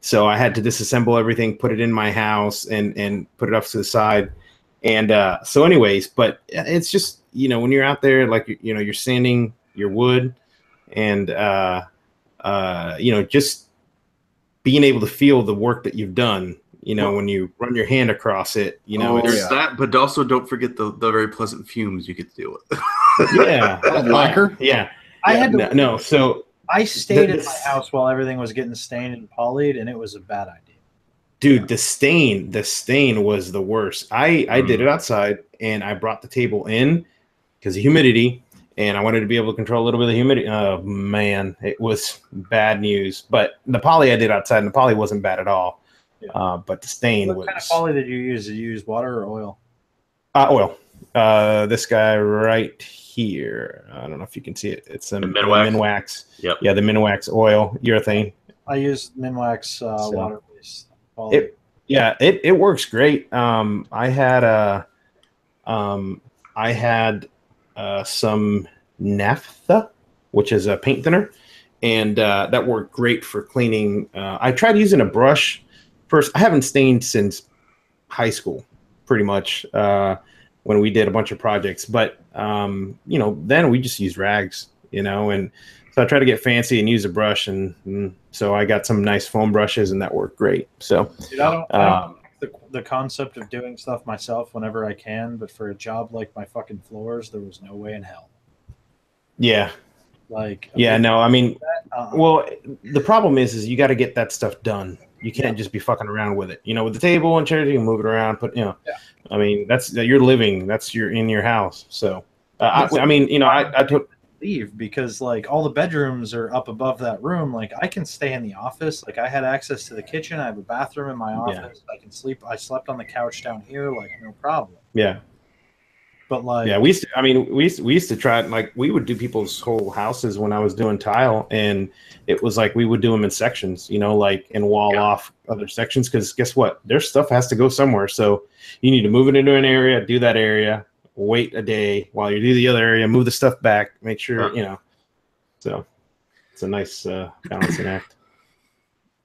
so I had to disassemble everything, put it in my house, and put it off to the side. And so anyways, but it's just, you know, when you're out there, like, you know, you're sanding your wood and, you know, just being able to feel the work that you've done, you know, when you run your hand across it, you know, there's that, but also don't forget the very pleasant fumes you get to deal with. Yeah. Lacquer? Yeah. I had to, no. So I stayed at my house while everything was getting stained and polyed, and it was a bad idea. Dude, the stain was the worst. I did it outside, and I brought the table in because of humidity, and I wanted to be able to control a little bit of the humidity. Oh man, it was bad news. But the poly I did outside, and the poly wasn't bad at all. Yeah. But the stain was. What kind of poly did you use? Did you use water or oil? Oil. This guy right here. I don't know if you can see it. It's a Minwax. Yep. Yeah, the Minwax oil urethane. I used Minwax water-based. It works great. I had some naphtha, which is a paint thinner, and that worked great for cleaning. I tried using a brush first. I haven't stained since high school, pretty much, when we did a bunch of projects. But you know, then we just used rags, you know, and so I tried to get fancy and use a brush, and so I got some nice foam brushes, and that worked great. So, dude, I don't like the concept of doing stuff myself whenever I can, but for a job like my fucking floors, there was no way in hell. Yeah. Like. No, I mean, well, the problem is you got to get that stuff done. You can't just be fucking around with it. You know, with the table and chairs, you can move it around. But you know, I mean, that's you're living. That's in your house. So, I mean, you know, I took. leave because like all the bedrooms are up above that room. Like I can stay in the office. Like I had access to the kitchen. I have a bathroom in my office. I can sleep. I slept on the couch down here. Like no problem. Yeah. But like, Yeah, we used to, I mean, we used to try, like, we would do people's whole houses when I was doing tile, and it was like we would do them in sections, you know, like, and wall off other sections, because guess what? Their stuff has to go somewhere. So you need to move it into an area, do that area, wait a day while you do the other area, move the stuff back, make sure, you know. So it's a nice balancing act.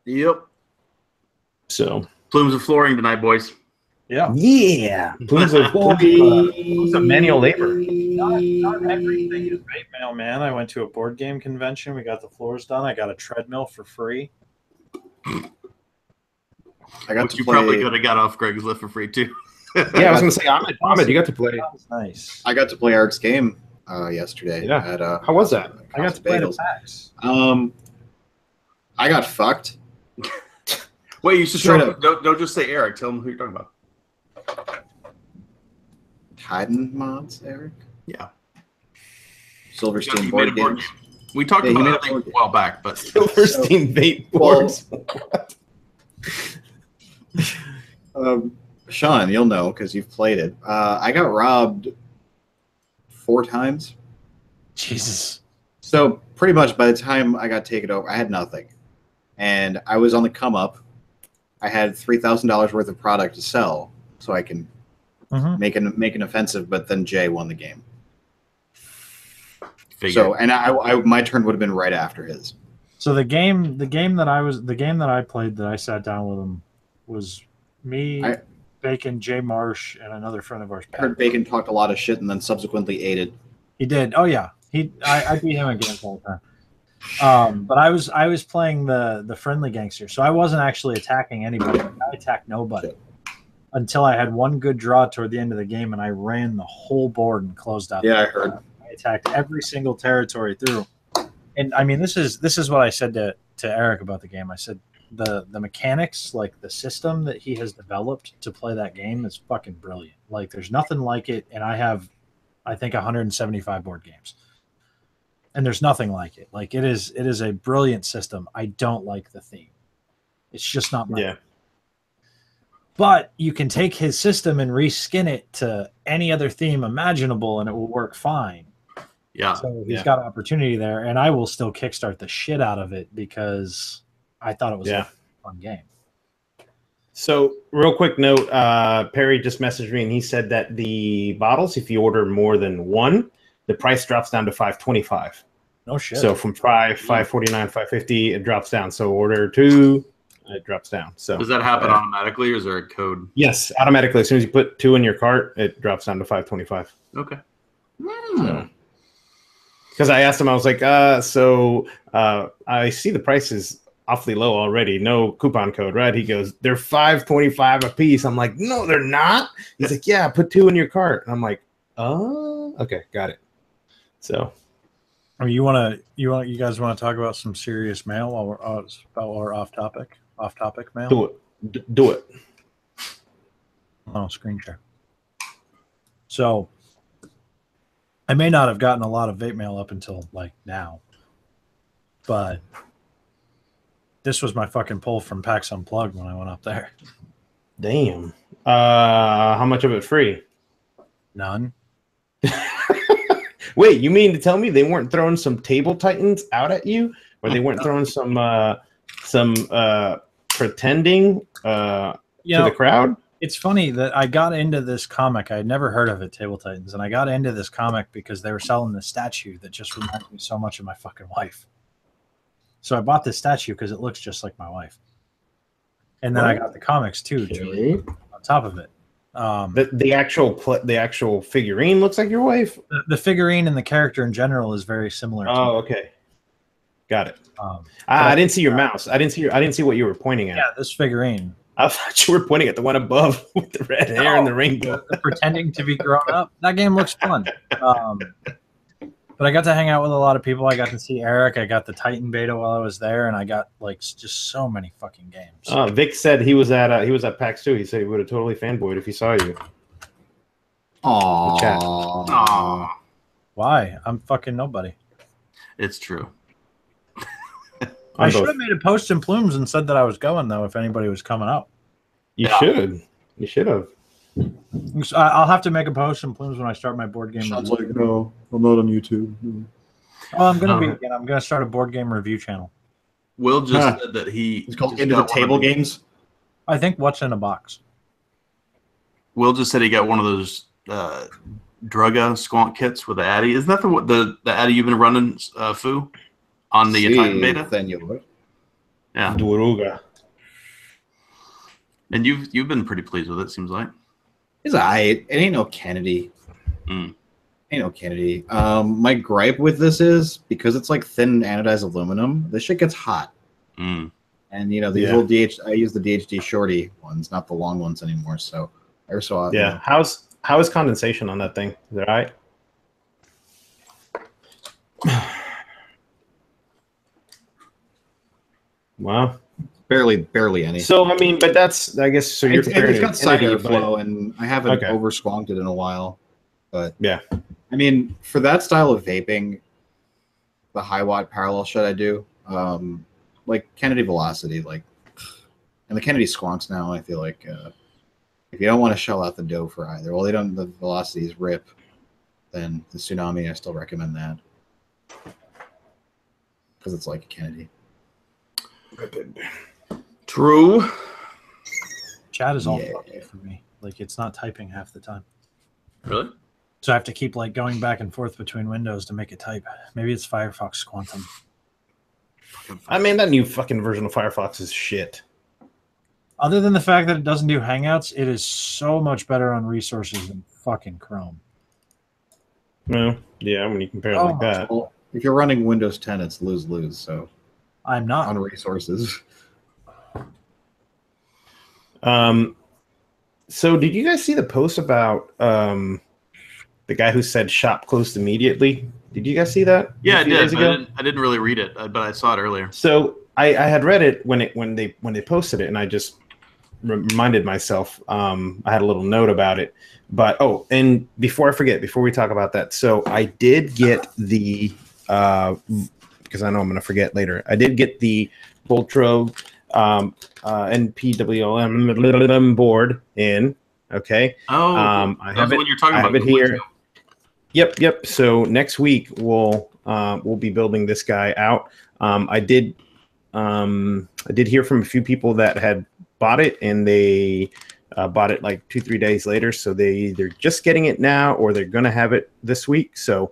Yep. So Plumes of flooring tonight, boys. Yeah. Plumes of manual labor. not everything is vape mail, man. I went to a board game convention. We got the floors done. I got a treadmill for free. I got to You play. probably could have got off Craigslist for free too. Yeah, I was gonna say, Ahmed, you got to play. That was nice. I got to play Eric's game yesterday. Yeah. At, How was that? I got to play the PAX. I got fucked. Wait, you should Straight tell, up. don't just say Eric. Tell them who you're talking about. Titan mods, Eric. Yeah. Silverstein He board made a board games. game. We talked Yeah, he about made it a I board think, a while back, but Silverstein vape boards. Sean, you'll know because you've played it. I got robbed 4 times. Jesus. So pretty much by the time I got taken over, I had nothing. And I was on the come up. I had $3,000 worth of product to sell so I can make an offensive, but then Jay won the game. So, and I my turn would have been right after his. So the game that I played that I sat down with him was me, Bacon, Jay Marsh, and another friend of ours. I heard Bacon talked a lot of shit and then subsequently ate it. He did. Oh yeah. I beat him in games all the time. But I was playing the friendly gangster, so I wasn't actually attacking anybody. I attacked nobody until I had one good draw toward the end of the game, and I ran the whole board and closed out. Yeah, I heard. I attacked every single territory through. And I mean, this is what I said to Eric about the game. I said the mechanics, like the system that he has developed to play that game, is fucking brilliant. Like there's nothing like it, and I have, I think, 175 board games. And there's nothing like it. Like it is a brilliant system. I don't like the theme. It's just not my thing. But you can take his system and reskin it to any other theme imaginable, and it will work fine. Yeah. So he's got an opportunity there, and I will still kickstart the shit out of it because I thought it was a fun game. So, real quick note, Perry just messaged me, and he said that the bottles, if you order more than one, the price drops down to $5.25. No shit. So from $5.49, $5.50, it drops down. So order 2, it drops down. So does that happen automatically, or is there a code? Yes, automatically. As soon as you put 2 in your cart, it drops down to $5.25. Okay. Because I asked him, I was like, I see the price is awfully low already. No coupon code, right? He goes, they're $5.25 a piece. I'm like, no, they're not. He's like, yeah, put 2 in your cart. And I'm like, oh, okay, got it. So, I mean, you guys want to talk about some serious mail while we're off topic mail? Do it. Oh, screen share. So, I may not have gotten a lot of vape mail up until like now, but this was my fucking pull from PAX Unplugged when I went up there. Damn. How much of it free? None. Wait, you mean to tell me they weren't throwing some table titans out at you, or they weren't throwing some pretending to the crowd? It's funny that I got into this comic. I had never heard of it, Table Titans, and I got into this comic because they were selling this statue that just reminds me so much of my fucking wife. So I bought this statue because it looks just like my wife. And then I got the comics too, Joey, on top of it. The actual figurine looks like your wife. The figurine and the character in general is very similar. Oh, okay, got it. I didn't see your mouse. I didn't see what you were pointing at. Yeah, this figurine. I thought you were pointing at the one above with the red hair and the rainbow. Pretending to be grown up. That game looks fun. But I got to hang out with a lot of people. I got to see Eric. I got the Titan beta while I was there, and I got like just so many fucking games. Vic said he was at PAX too. He said he would have totally fanboyed if he saw you. Aww. Why? I'm fucking nobody. It's true. I should have made a post in Plumes and said that I was going, though, if anybody was coming up. You should. You should have. I'll have to make a post in Plumes when I start my board game. Sean's like, no, I'm not on YouTube. No. Oh, I'm going to be again. I'm going to start a board game review channel. Will just said that It's called Into the Table Games. I think What's in a Box. Will just said he got one of those Drugga Squonk kits with the Addy. Isn't that the Addy you've been running, Foo? On the Italian beta? Yeah. Druga. And you've been pretty pleased with it, seems like. It's it ain't no Kennedy. Ain't no Kennedy. My gripe with this is because it's like thin anodized aluminum, this shit gets hot. And these little I use the DHD shorty ones, not the long ones anymore. So every so often. Yeah. How is condensation on that thing? Is it all right? Wow. Barely any. So I mean, but that's I guess so. It's got side airflow, and I haven't over squonked it in a while. But yeah, I mean, for that style of vaping, the high watt parallel shit I do, like Kennedy Velocity, and the Kennedy squonks now. I feel like if you don't want to shell out the dough for either, the velocities rip, then the Tsunami, I still recommend that because it's like a Kennedy. True. Chat is all fucking for me. Like, it's not typing half the time. Really? So I have to keep going back and forth between windows to make it type. Maybe it's Firefox Quantum. I mean, that new fucking version of Firefox is shit. Other than the fact that it doesn't do Hangouts, it is so much better on resources than fucking Chrome. Well, yeah, when you compare it like that. Well, if you're running Windows 10, it's lose-lose. So I'm not on resources. So did you guys see the post about the guy who said shop closed immediately? Did you guys see that? Yeah, I did. I didn't really read it, but I saw it earlier. So I had read it when they posted it, and I just reminded myself. I had a little note about it. But and before I forget, before we talk about that, so I did get the because I know I'm going to forget later. I did get the Voltro NPWLM board in. Okay. Oh, I have it. What you're talking about it here. Yep. So next week we'll be building this guy out. I did hear from a few people that had bought it, and they bought it like 2-3 days later. So they're just getting it now, or they're gonna have it this week. So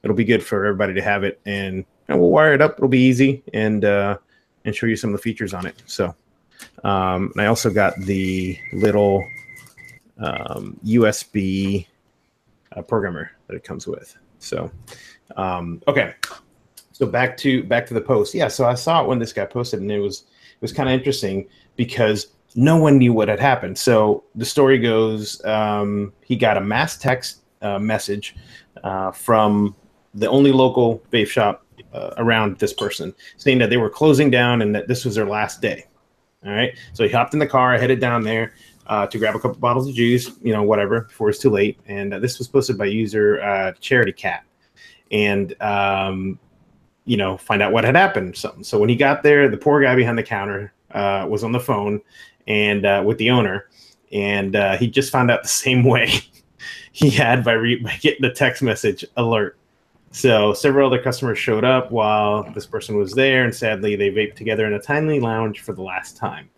it'll be good for everybody to have it, and we'll wire it up. It'll be easy and show you some of the features on it. So and I also got the little USB programmer that it comes with. So okay, so back to the post. Yeah, so I saw it when this guy posted, and it was kind of interesting because no one knew what had happened. So the story goes, he got a mass text message from the only local vape shop around this person, saying that they were closing down and that this was their last day. All right, so he hopped in the car, headed down there to grab a couple bottles of juice, whatever, before it's too late. And this was posted by user Charity Cat, and find out what had happened. So when he got there, the poor guy behind the counter was on the phone and with the owner, and he just found out the same way he had by getting the text message alert. So several other customers showed up while this person was there, and sadly they vaped together in a tiny lounge for the last time.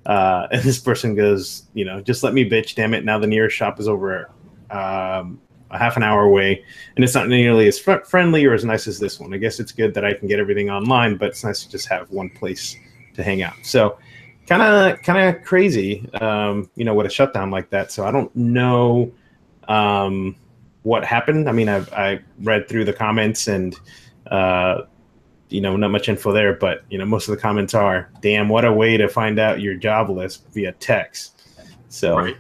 And this person goes, just let me bitch, damn it. Now the nearest shop is over a half an hour away, and it's not nearly as friendly or as nice as this one. I guess it's good that I can get everything online, but it's nice to just have one place to hang out. So kind of crazy, with a shutdown like that. So I don't know what happened. I mean, I read through the comments, and not much info there, but most of the comments are, damn, what a way to find out you're jobless via text. So right.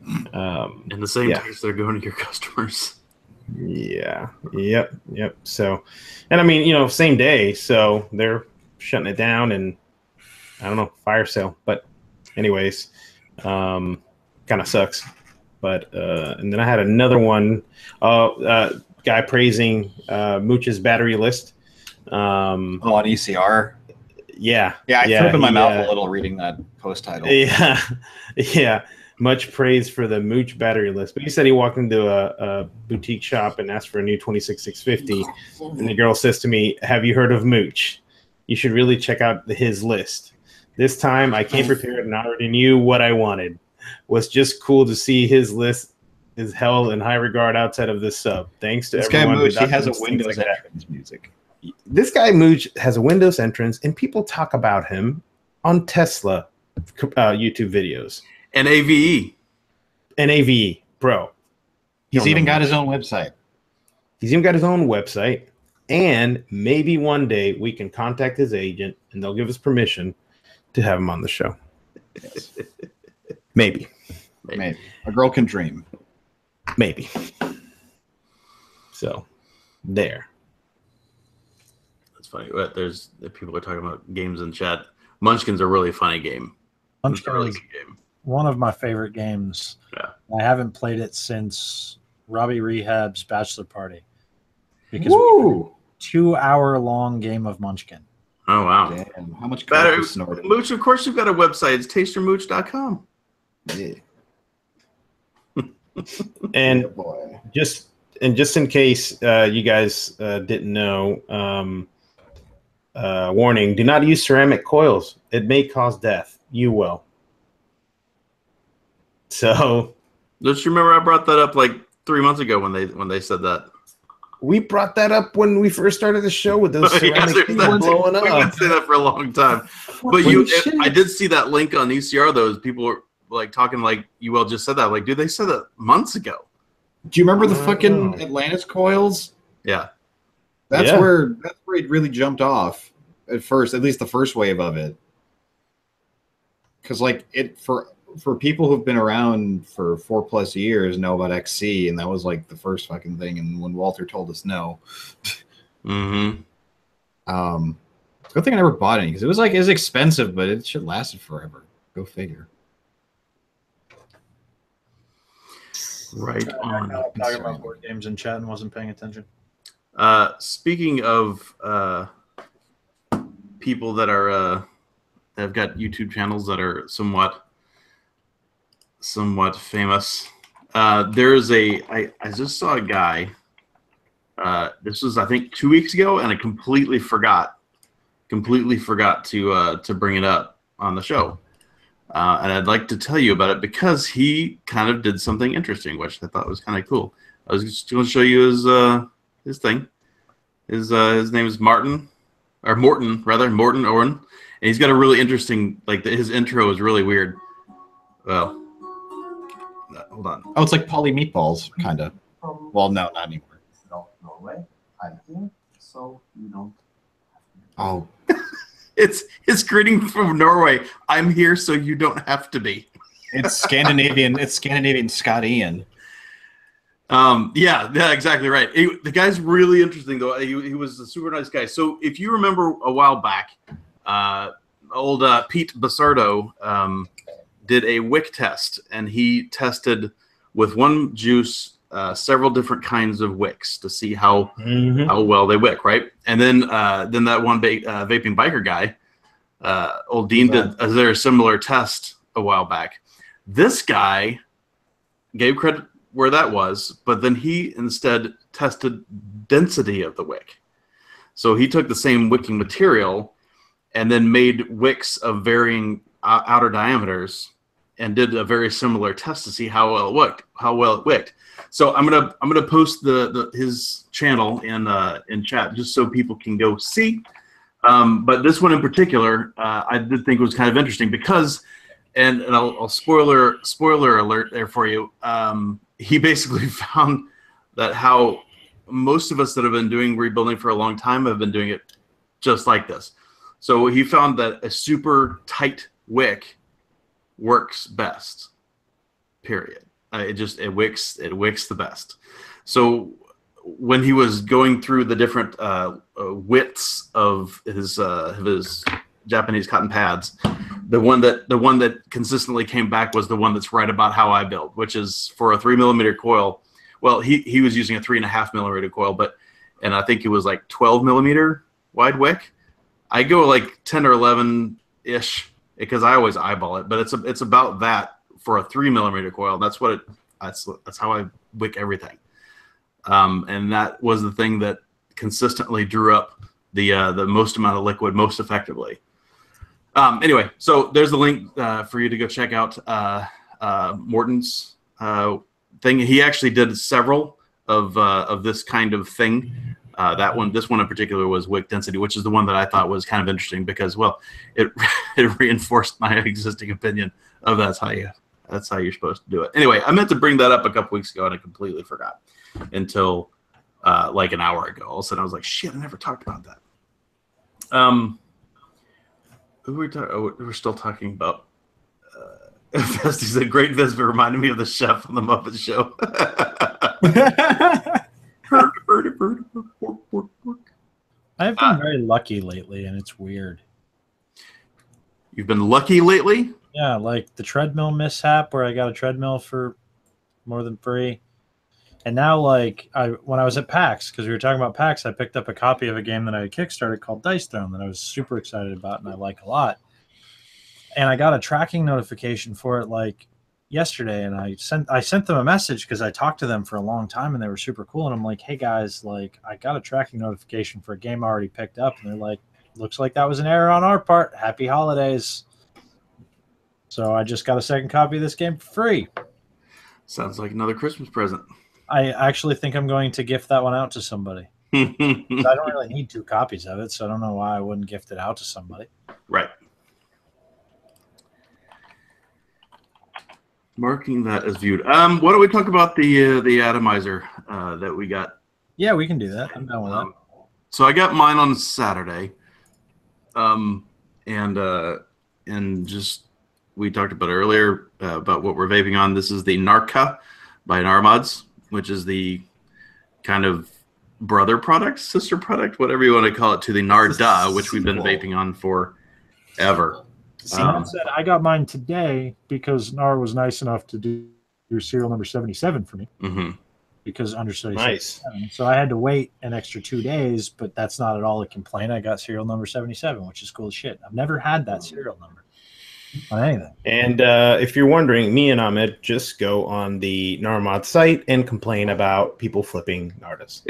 In the same text they're going to your customers. Yeah. Yep. So, and I mean, same day, so they're shutting it down, and I don't know, fire sale. But anyways, kind of sucks. But and then I had another one, guy praising Mooch's battery list. Oh, on ECR. Yeah, Yeah, I threw up in my he, mouth a little reading that post title. Yeah, yeah. Much praise for the Mooch battery list. But he said he walked into a boutique shop and asked for a new 26650, and the girl says to me, "Have you heard of Mooch? You should really check out his list. This time I came prepared and I already knew what I wanted. Was just cool to see his list is held in high regard outside of this sub. Thanks to This guy everyone. Mooch, he has a documents things Windows like that." entrance music. This guy Mooch has a Windows entrance, and people talk about him on Tesla YouTube videos. And AVE. And AVE, bro. He's even got his own website. He's even got his own website. And maybe one day we can contact his agent and they'll give us permission to have him on the show. Yes. Maybe. Maybe. A girl can dream. Maybe. So, there. That's funny. There's people are talking about games in chat. Munchkin's a really funny game. It's a Munchkin really is good game. one of my favorite games. Yeah. I haven't played it since Robbie Rehab's bachelor party because Woo! 2-hour-long game of Munchkin. Oh wow! Damn, how much Better, coke was snorted? Mooch, of course you've got a website. It's tastermooch.com. Yeah. And Yeah, boy. just in case you guys didn't know, warning: do not use ceramic coils. It may cause death. You will. So Just remember, I brought that up like 3 months ago when they said that. we brought that up when we first started the show with those Yeah, ceramic we've coils blowing been up. saying that for a long time. But I did see that link on ECR. Those people were like talking like you all just said that. Like, dude, they said that months ago. Do you remember the Oh. fucking Atlantis coils? Yeah. That's Yeah. where it really jumped off at first, at least the first wave of it. Because like it for people who've been around for 4+ years know about XC, and that was like the first fucking thing. And when Walter told us no, Mm-hmm. good thing I never bought any because it was expensive, but it should lasted forever. Go figure. Right on. Talking about board games in chat and wasn't paying attention. Speaking of people that are have got YouTube channels that are somewhat famous, there is I just saw a guy. This was I think 2 weeks ago, and I completely forgot to bring it up on the show. And I'd like to tell you about it because he kind of did something interesting, which I thought was kind of cool. I was just going to show you his thing. His name is Morton Oren, and he's got a really interesting his intro is really weird. Well, hold on. Oh, it's like Polly Meatballs, kind of. Well, no, not anymore. Norway, I think so. You don't. Oh, It's greeting from Norway. I'm here, so you don't have to be. it's Scandinavian. It's Scandinavian Scott Ian. Yeah, exactly right. The guy's really interesting, though. He was a super nice guy. So if you remember a while back, old Pete Basardo did a wick test, and he tested with one juice several different kinds of wicks to see how well they wick, right? And then that one vaping biker guy, old Dean, did a very similar test a while back. This guy gave credit where that was, but then he instead tested density of the wick. So he took the same wicking material and then made wicks of varying outer diameters and did a very similar test to see how well it wicked. So I'm gonna post his channel in chat just so people can go see. But this one in particular, I did think was kind of interesting because, and I'll spoiler alert there for you. He basically found that how most of us that have been doing rebuilding for a long time have been doing it just like this. So he found that a super tight wick works best. Period. It wicks the best. So when he was going through the different widths of his Japanese cotton pads, the one that consistently came back was the one that's right about how I build, which is for a 3mm coil. Well, he was using a 3.5mm coil, and I think it was like 12mm wide wick. I go like 10 or 11 ish because I always eyeball it, but it's about that for a 3mm coil. That's how I wick everything. And that was the thing that consistently drew up the most amount of liquid most effectively. Anyway, so there's the link for you to go check out Morton's thing. He actually did several of this kind of thing. This one in particular was wick density, which is the one that I thought was kind of interesting because, well, it reinforced my existing opinion of that's how you're supposed to do it. Anyway, I meant to bring that up a couple weeks ago and I completely forgot until like an hour ago. All of a sudden I was like, shit, I never talked about that. We're still talking about He said, "Great visit reminded me of the chef on the Muppet Show." I've been very lucky lately, and it's weird. You've been lucky lately? Yeah, like the treadmill mishap where I got a treadmill for more than free. And now, like, when I was at PAX, because we were talking about PAX, I picked up a copy of a game that I had Kickstarted called Dice Throne that I was super excited about and I like a lot. And I got a tracking notification for it like yesterday, and I sent them a message because I talked to them for a long time and they were super cool. And I'm like, hey guys, like, I got a tracking notification for a game I already picked up, and they're like, looks like that was an error on our part. Happy holidays. So I just got a second copy of this game for free. Sounds like another Christmas present. I actually think I'm going to gift that one out to somebody. I don't really need 2 copies of it, so I don't know why I wouldn't gift it out to somebody. Right. Marking that as viewed. Why don't we talk about the atomizer that we got? Yeah, we can do that. I'm down with that. So I got mine on Saturday, and just we talked about earlier about what we're vaping on. This is the Narca by Narmods, which is the kind of brother product, sister product, whatever you want to call it, to the Narda, which we've been vaping on forever. That said, I got mine today because NAR was nice enough to do serial number 77 for me. Mm-hmm. Because understudy. Nice. So I had to wait an extra 2 days, but that's not at all a complaint. I got serial number 77, which is cool as shit. I've never had that serial number on anything. And if you're wondering, me and Ahmed just go on the Narmod site and complain about people flipping Nardas.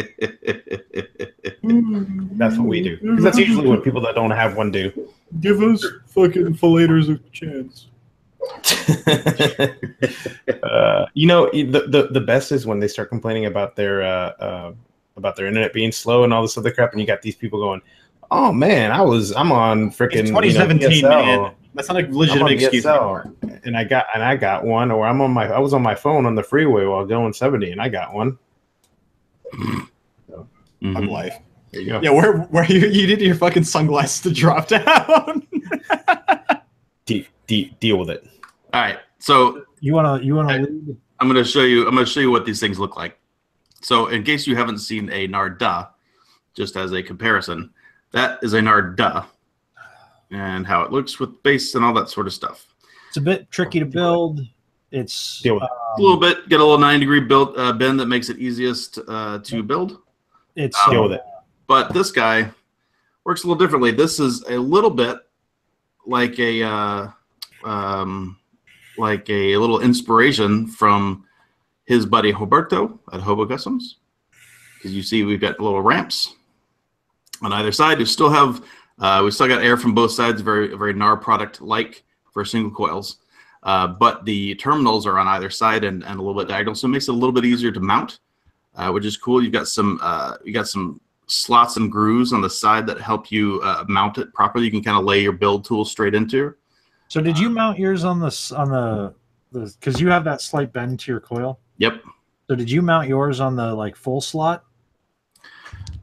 That's what we do. Because that's usually what people that don't have one do. Give us fucking fillators a chance. You know, the best is when they start complaining about their internet being slow and all this other crap, and you got these people going, "Oh man, I'm on freaking 2017, man. That's not a legitimate excuse anymore." And I got one, or I was on my phone on the freeway while going 70, and I got one. So, I'm life. There you go. Yeah, where you did your fucking sunglasses to drop down. Deal with it. All right, so you wanna lead? I'm gonna show you what these things look like. So in case you haven't seen a Narda, just as a comparison, that is a Narda, and how it looks with base and all that sort of stuff. It's a bit tricky to build. It's Deal with it. A little bit. Get a little 90-degree bend that makes it easiest to build. It's Deal with it. But this guy works a little differently. This is a little bit like a little inspiration from his buddy Roberto at Hobo Customs. Because you see, we've got little ramps on either side. We still got air from both sides, very very NAR product like for single coils. But the terminals are on either side and a little bit diagonal, so it makes it a little bit easier to mount, which is cool. You've got some slots and grooves on the side that help you mount it properly. You can kind of lay your build tool straight into. So did you mount yours on the because you have that slight bend to your coil? Yep. So did you mount yours on the like full slot?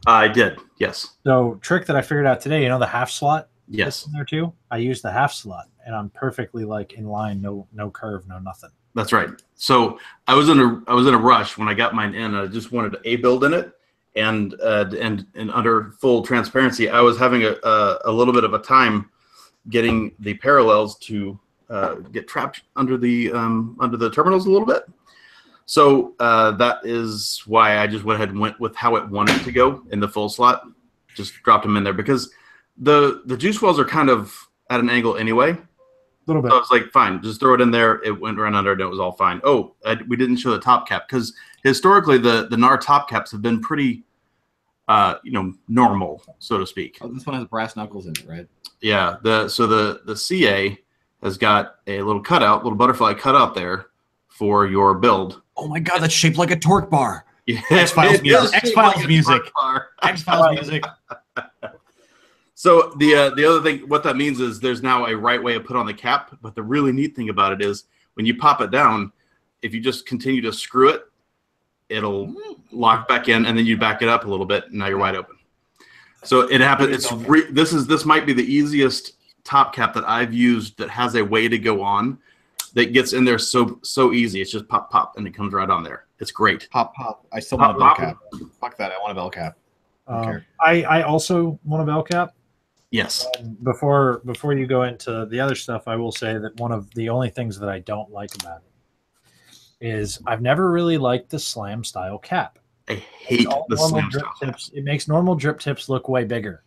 I did. Yes. So trick that I figured out today, the half slot. Yes. In there too. I used the half slot, and I'm perfectly like in line, no curve, no nothing. That's right. So I was in a rush when I got mine in. I just wanted a build in it. And under full transparency, I was having a little bit of a time getting the parallels to get trapped under the terminals a little bit. So that is why I just went ahead and went with how it wanted to go in the full slot. just dropped them in there because the juice wells are kind of at an angle anyway. A little bit. So I was like, fine, just throw it in there. It went right under, and it was all fine. Oh, we didn't show the top cap because historically the NAR top caps have been pretty, normal, so to speak. Oh, this one has brass knuckles in it, right? Yeah. The CA has got a little butterfly cutout there for your build. Oh my god, that's shaped like a torque bar. Yeah, X-Files music. X-Files music. X-Files music. So the other thing, what that means is there's now a right way to put on the cap. But the really neat thing about it is when you pop it down, if you just continue to screw it, it'll lock back in, and then you back it up a little bit, and now you're wide open. So it happens. This might be the easiest top cap that I've used that has a way to go on that gets in there so easy. It's just pop, pop, and it comes right on there. It's great. Pop, pop. I still want a bell cap. Fuck that. I want a bell cap. I also want a bell cap. Yes. Before you go into the other stuff, I will say that one of the only things that I don't like about it is I've never really liked the slam style cap. I hate the slam style tips. It makes normal drip tips look way bigger.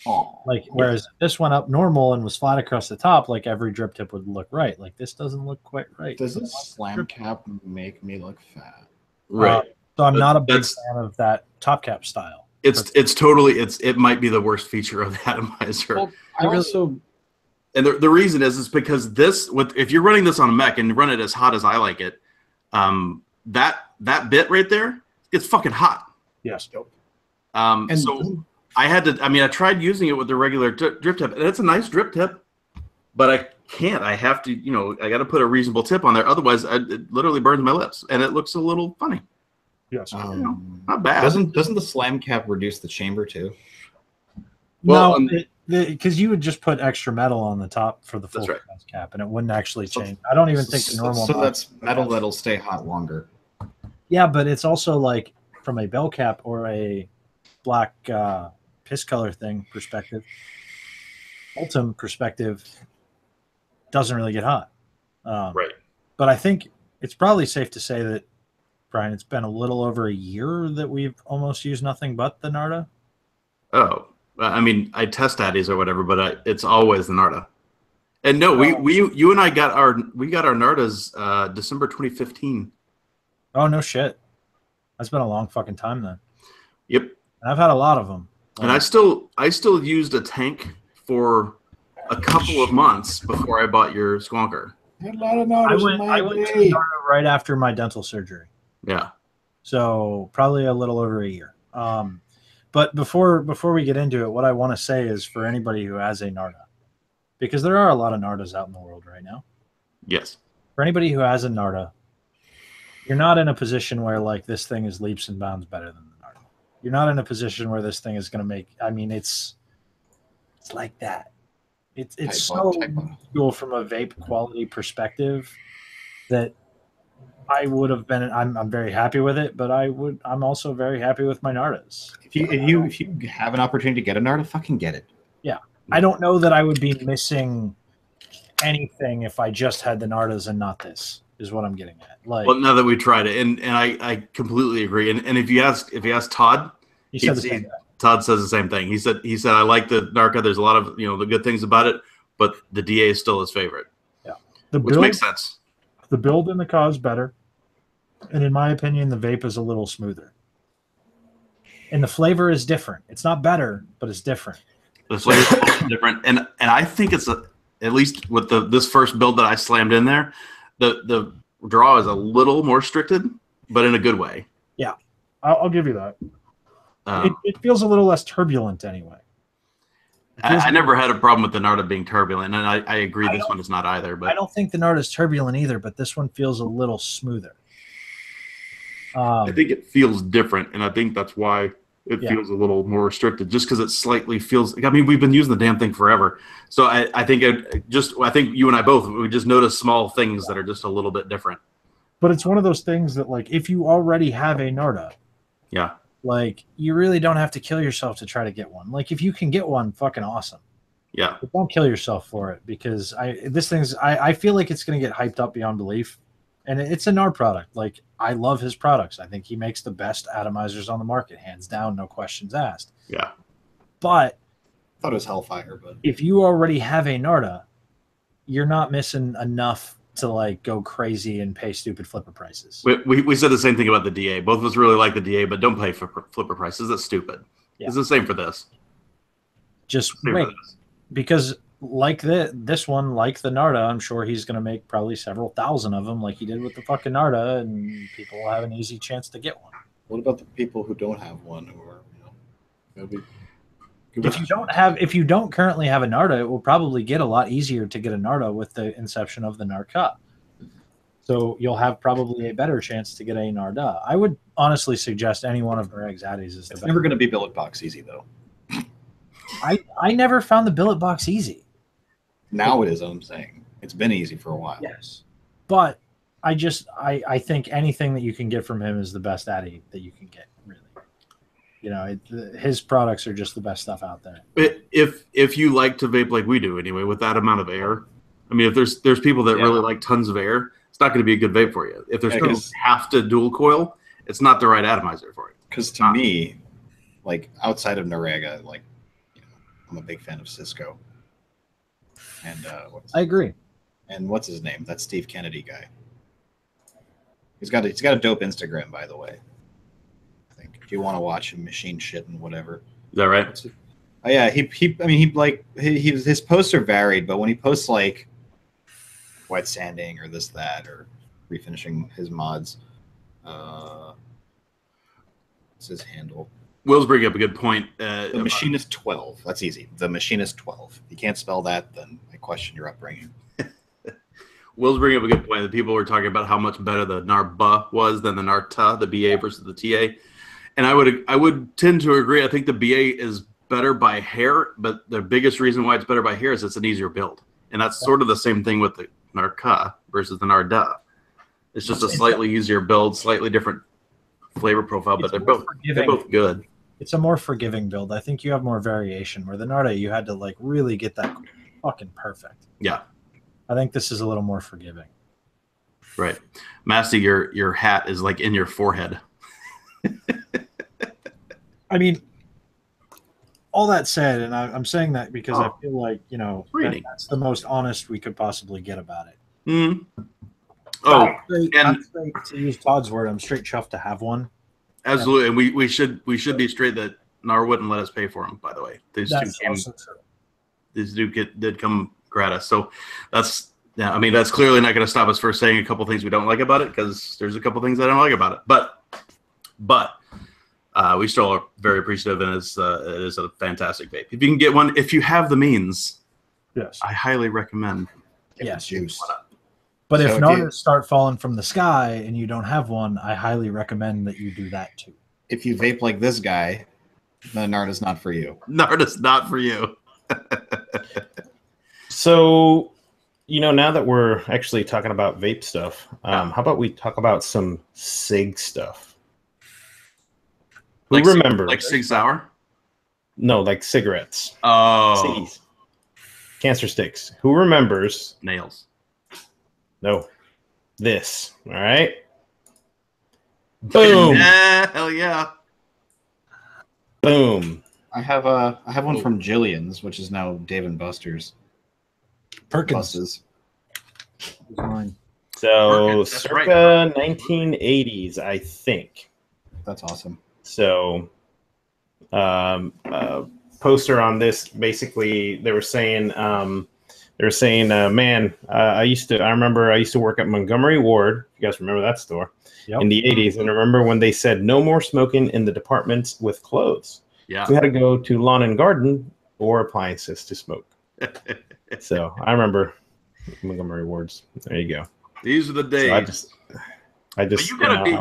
Oh, Whereas this went up normal and was flat across the top, like every drip tip would look right. Like this doesn't look quite right. Does this slam cap make me look fat? Right. So I'm not a big fan of that top cap style. It might be the worst feature of the atomizer. Well, and the reason is because if you're running this on a mech and you run it as hot as I like it, that bit right there gets fucking hot. Yes. I tried using it with the regular drip tip, and it's a nice drip tip, but I can't. I have to, I got to put a reasonable tip on there. Otherwise, it literally burns my lips, and it looks a little funny. Yes. Not bad. Doesn't the slam cap reduce the chamber too? Well, no, because you would just put extra metal on the top for the full cap, and it wouldn't actually change. I don't even think the normal. So that's metal that'll stay hot longer. Yeah, but it's also like from a bell cap or a black piss color thing perspective, Ultim perspective doesn't really get hot. Right. But I think it's probably safe to say that, Brian, it's been a little over a year that we've almost used nothing but the Narda. Oh, I mean, I test addies or whatever, but it's always the Narda. And no, you and I got our Nardas December 2015. Oh no shit, that's been a long fucking time then. Yep. And I've had a lot of them. And I still used a tank for a couple of months before I bought your Squonker. I went to Narda right after my dental surgery. Yeah. So probably a little over a year. But before we get into it, what I want to say is for anybody who has a Narda, because there are a lot of Nardas out in the world right now. Yes. For anybody who has a Narda, you're not in a position where like this thing is leaps and bounds better than the Narda. You're not in a position where this thing is going to make. I mean, it's like that. It's so cool from a vape quality perspective that I would have been. I'm very happy with it, but I'm also very happy with my Nardas. If you have an opportunity to get a Narda, fucking get it. Yeah, I don't know that I would be missing anything if I just had the Nardas and not this. Is what I'm getting at. Like, well, now that we tried it, and I completely agree. And if you ask Todd, Todd says the same thing. He said I like the Narca. There's a lot of the good things about it, but the DA is still his favorite. Yeah, which makes sense. The build in the Ka is better, and in my opinion, the vape is a little smoother. And the flavor is different. It's not better, but it's different. The flavor is different, and I think it's at least with this first build that I slammed in there, the draw is a little more restricted, but in a good way. Yeah, I'll give you that. It feels a little less turbulent anyway. I never had a problem with the Narda being turbulent, and I agree this one is not either. But I don't think the Narda is turbulent either, but this one feels a little smoother. I think it feels different, and I think that's why it feels a little more restricted, just because it slightly feels. I mean, we've been using the damn thing forever, so I think you and I both we just notice small things that are just a little bit different. But it's one of those things that, like, if you already have a Narda, like, you really don't have to kill yourself to try to get one. Like, if you can get one, fucking awesome. Yeah. But don't kill yourself for it, because I feel like it's going to get hyped up beyond belief. And it's a NAR product. Like, I love his products. I think he makes the best atomizers on the market, hands down, no questions asked. Yeah. But I thought it was Hellfire, but if you already have a Narda, you're not missing enough to like go crazy and pay stupid flipper prices. We said the same thing about the DA. Both of us really like the DA, but don't pay for flipper prices. That's stupid. Yeah. It's the same for this. Just Same wait, for this. because like this one, like the Narda, I'm sure he's going to make probably several thousand of them, like he did with the fucking Narda, and people will have an easy chance to get one. what about the people who don't have one, or that'd be If you don't currently have a Narda, it will probably get a lot easier to get a Narda with the inception of the Narca. So you'll have probably a better chance to get a Narda. I would honestly suggest any one of Greg's Addies is the It's best. never going to be billet box easy though. I never found the billet box easy. Now it is. I'm saying it's been easy for a while. Yes, but I think anything that you can get from him is the best Addy that you can get. Really, his products are just the best stuff out there. If you like to vape like we do anyway, with that amount of air, I mean, if there's people that really like tons of air, it's not going to be a good vape for you. If there's no have to dual coil, it's not the right atomizer for you. Because to me, like outside of Norega, like I'm a big fan of Cisco. And I agree. And what's his name? That Steve Kennedy guy. He's got a dope Instagram, by the way. I think if you want to watch him machine shit and whatever. Is that right? Oh yeah, his posts are varied, but when he posts like wet sanding or this that or refinishing his mods, what's his handle? Will's bringing up a good point. The Machinist 12. That's easy. The Machinist 12. If you can't spell that, then I question your upbringing. Will's bringing up a good point. The people were talking about how much better the Narba was than the Narta, the BA versus the TA. And I would tend to agree. I think the BA is better by hair, but the biggest reason why it's better by hair is it's an easier build. And that's sort of the same thing with the Narca versus the Narda. It's just a slightly easier build, slightly different flavor profile, but they're both good. It's a more forgiving build. I think you have more variation. Where the Narda, you had to like really get that fucking perfect. Yeah. I think this is a little more forgiving. Right. Masty, your hat is like in your forehead. I mean, all that said, and I'm saying that because I feel like, that's the most honest we could possibly get about it. Mm-hmm. I'm straight, to use Todd's word, I'm straight chuffed to have one. Absolutely. And we should be straight that Nar wouldn't let us pay for them, by the way. These two did come gratis. So that's clearly not going to stop us for saying a couple things we don't like about it, because there's a couple things I don't like about it. But we still are very appreciative, and it is a fantastic vape. If you can get one, if you have the means, yes, I highly recommend. Yes, juice. But if Nardas start falling from the sky and you don't have one, I highly recommend that you do that too. If you vape like this guy, then Narda's not for you. Narda's not for you. So, now that we're actually talking about vape stuff, how about we talk about some SIG stuff? Who remembers? Like Sig Sauer? No, like cigarettes. Oh. Ciggies. Cancer sticks. Who remembers? Nails. No. This. All right. Boom. Yeah, hell yeah. Boom. I have one from Jillian's, which is now Dave & Buster's. Perkins. Mine. So Perkins, circa 1980s, I think. That's awesome. So poster on this, basically they were saying man, I remember I used to work at Montgomery Ward. You guys remember that store? Yep. In the 80s. And I remember when they said no more smoking in the departments with clothes. Yeah. We had to go to lawn and garden or appliances to smoke. So I remember Montgomery Wards. There you go. These are the days. So I just you gotta be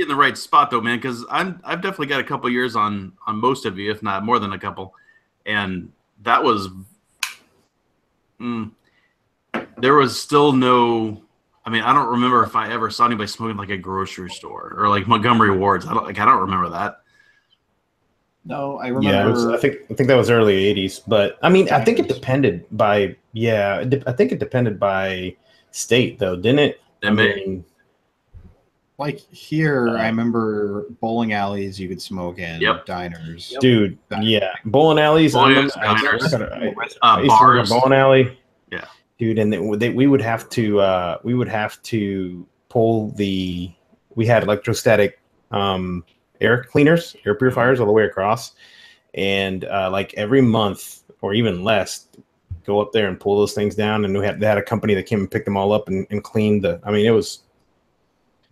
in the right spot though, man, because I've definitely got a couple years on most of you, if not more than a couple. And that was there was still no, I don't remember if I ever saw anybody smoking like a grocery store or like Montgomery Wards. I don't remember that. No, I remember. Yeah, I think that was early 80s, but I think it depended by I think it depended by state though, didn't it? like here, I remember bowling alleys you could smoke in, diners. Dude, yeah. Bowling alleys. Bowling I alleys, diners, I used to work at bars. a bowling alley. Yeah. Dude, and we would have to pull the. We had electrostatic air cleaners, air purifiers all the way across, and like every month or even less, go up there and pull those things down. And they had a company that came and picked them all up and cleaned the. I mean, it was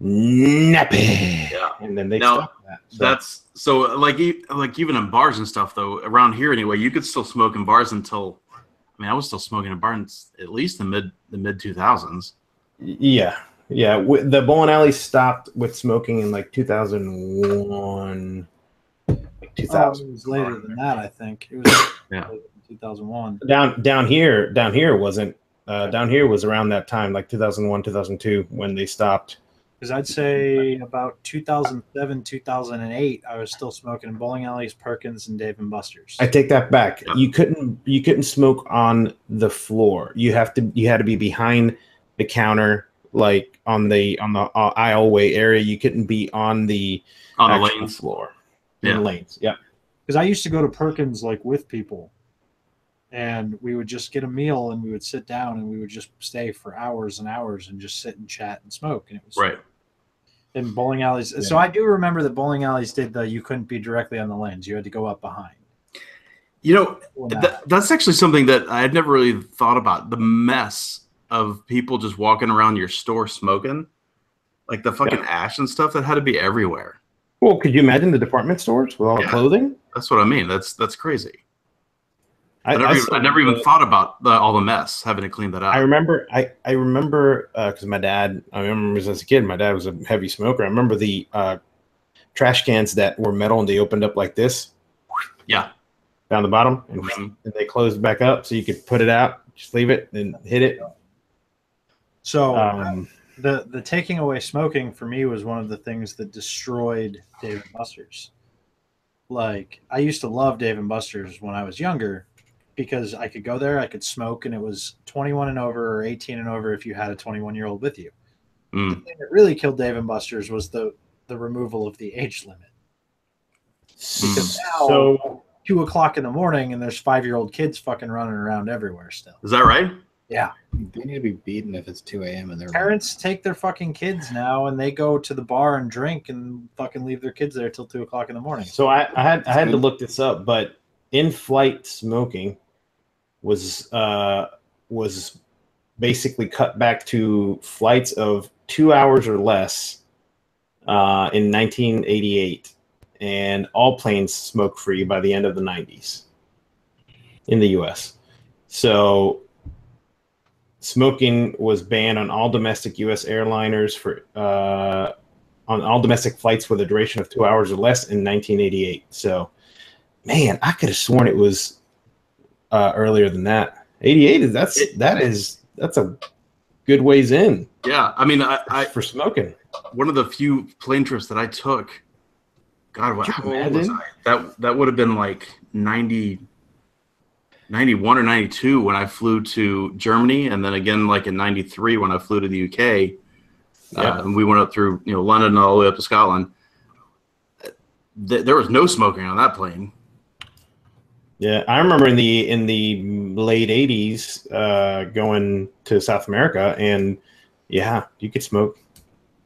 nappy. Yeah. And then they Now, stopped that. So. That's so like even in bars and stuff though. Around here anyway, you could still smoke in bars until. I mean, I was still smoking in bars at least the mid 2000s. Yeah. Yeah, the bowling alley stopped with smoking in like 2001. Like 2000. It was later than that, I think. It was yeah. 2001. Down here wasn't. Down here was around that time, like 2001, 2002, when they stopped. Because I'd say about 2007, 2008, I was still smoking in bowling alleys, Perkins, and Dave and Buster's. I take that back. Yep. You couldn't smoke on the floor. You had to be behind the counter, like on the aisleway area. You couldn't be on the lanes floor. Yeah, in the lanes. Yeah. Because I used to go to Perkins like with people, and we would just get a meal and we would sit down and we would just stay for hours and hours and just sit and chat and smoke. And it was right. In bowling alleys. Yeah. So I do remember that bowling alleys did you couldn't be directly on the lanes. You had to go up behind. You know, that's actually something that I had never really thought about. The mess of people just walking around your store smoking, like the fucking ash and stuff that had to be everywhere. Well, could you imagine the department stores with all the clothing? That's what I mean. That's crazy. I never even thought about all the mess, having to clean that out. I remember because my dad. I remember as a kid, my dad was a heavy smoker. I remember the trash cans that were metal and they opened up like this. Yeah, down the bottom, and they closed back up so you could put it out, just leave it, and hit it. So the taking away smoking for me was one of the things that destroyed Dave & Buster's. Like, I used to love Dave & Buster's when I was younger because I could go there, I could smoke, and it was 21 and over or 18 and over if you had a 21-year-old with you. The thing that really killed Dave & Buster's was the removal of the age limit. Because now, 2 o'clock in the morning, and there's 5-year-old kids fucking running around everywhere still. Is that right? Yeah. They need to be beaten if it's 2 a.m. and their parents take their fucking kids now and they go to the bar and drink and fucking leave their kids there till 2 o'clock in the morning. So I had to look this up, but in-flight smoking was basically cut back to flights of 2 hours or less in 1988, and all planes smoke free by the end of the 90s in the U.S. So smoking was banned on all domestic U.S. airliners on all domestic flights with a duration of 2 hours or less in 1988. So, man, I could have sworn it was earlier than that. 88 that's a good ways in. Yeah, I mean, I for smoking. One of the few plane trips that I took. God, how old was I? That would have been like 91 or 92 when I flew to Germany, and then again like in 93 when I flew to the UK. And we went up through London all the way up to Scotland. There was no smoking on that plane. Yeah, I remember in the late 80s going to South America, and yeah, you could smoke.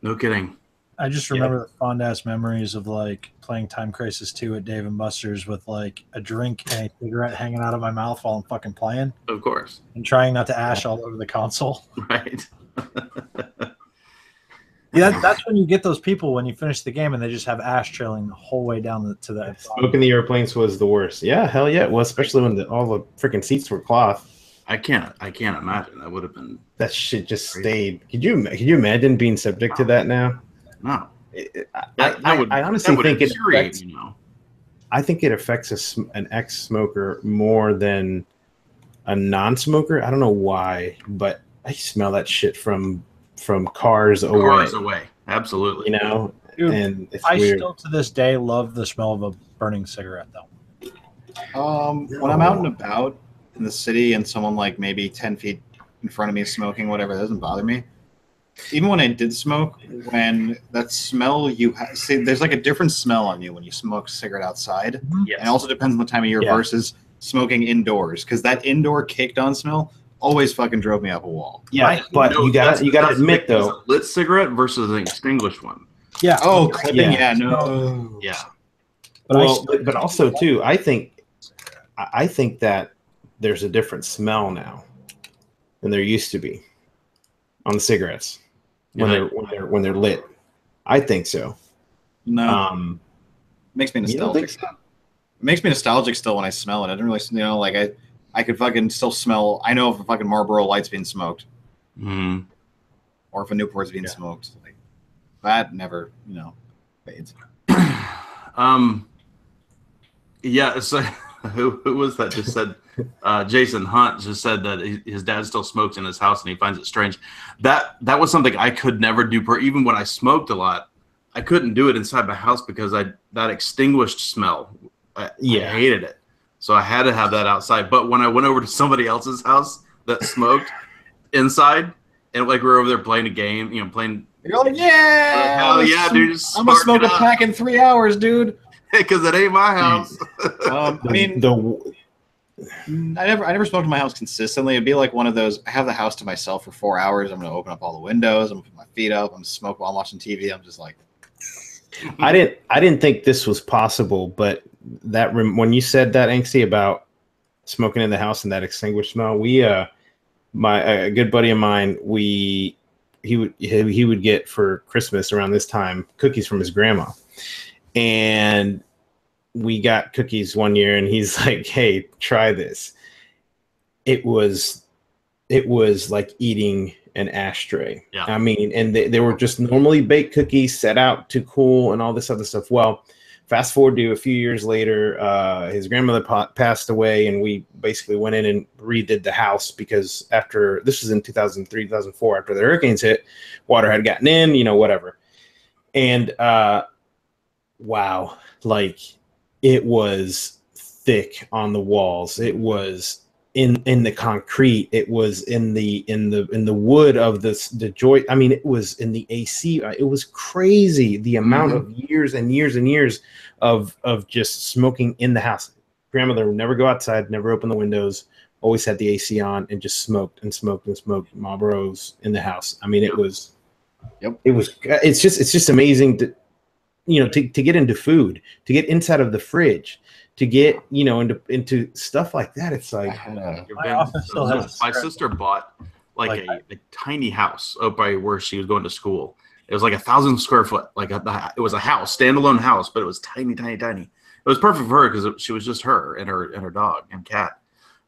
No kidding. I just remember the fond ass memories of like playing Time Crisis 2 at Dave & Buster's with like a drink and a cigarette hanging out of my mouth while I'm fucking playing. Of course. And trying not to ash all over the console. Right. Yeah, that's when you get those people when you finish the game and they just have ash trailing the whole way down to the smoking the airplanes was the worst. Yeah, hell yeah. Well, especially when all the freaking seats were cloth. I can't imagine. That would have been that shit just stayed. Could you imagine being subject to that now? No. I honestly think it affects, you. I think it affects an ex-smoker more than a non-smoker. I don't know why, but I smell that shit from cars away. Cars away, absolutely. Dude, and it's I weird. still to this day love the smell of a burning cigarette, though. When I'm out and about in the city and someone like maybe 10 feet in front of me is smoking, whatever, that doesn't bother me. Even when I did smoke, when that smell see, there's like a different smell on you when you smoke a cigarette outside. Yes. And it also depends on the time of year versus smoking indoors, because that indoor caked on smell always fucking drove me up a wall. Yeah, but you gotta admit though, a lit cigarette versus an extinguished one. Yeah. Oh, clipping. Yeah, no. Yeah. But also too, I think that there's a different smell now than there used to be on the cigarettes when they're lit. I think so. No. Makes me nostalgic. It makes me nostalgic still when I smell it. I don't really, like I could fucking still smell. I know if a fucking Marlboro Light's being smoked, or if a Newport's being smoked. Like that never, fades. Yeah. So who was that? Just said Jason Hunt just said that his dad still smokes in his house and he finds it strange. That was something I could never do. Even when I smoked a lot, I couldn't do it inside my house because that extinguished smell. I hated it. So I had to have that outside. But when I went over to somebody else's house that smoked inside, and like we were over there playing a game, playing. You're like, yeah, hell yeah, dude! I'm gonna smoke a pack in 3 hours, dude. Because it ain't my house. I mean, I never smoked in my house consistently. It'd be like one of those. I have the house to myself for 4 hours. I'm gonna open up all the windows. I'm gonna put my feet up. I'm gonna smoke while I'm watching TV. I'm just like. I didn't think this was possible, but when you said that, Angsty, about smoking in the house and that extinguished smell, a good buddy of mine, he would get for Christmas around this time cookies from his grandma, and we got cookies one year, and he's like, "Hey, try this." It was like eating an ashtray. Yeah. I mean, and they were just normally baked cookies set out to cool and all this other stuff. Well, fast forward to a few years later, his grandmother passed away, and we basically went in and redid the house because this was in 2003, 2004, after the hurricanes hit, water had gotten in, whatever. And wow, like it was thick on the walls. It was in the concrete. It was in the wood of the joint. I mean, it was in the AC. It was crazy the amount of years and years and years of just smoking in the house. Grandmother would never go outside, never open the windows, always had the AC on, and just smoked and smoked and smoked Marlboros in the house. I mean, it's just amazing to get into food, to get inside of the fridge, to get into stuff like that. It's like my sister bought like a tiny house out by where she was going to school. It was like 1,000 square foot. It was a house, standalone house, but it was tiny, tiny, tiny. It was perfect for her because she was just her and her dog and cat.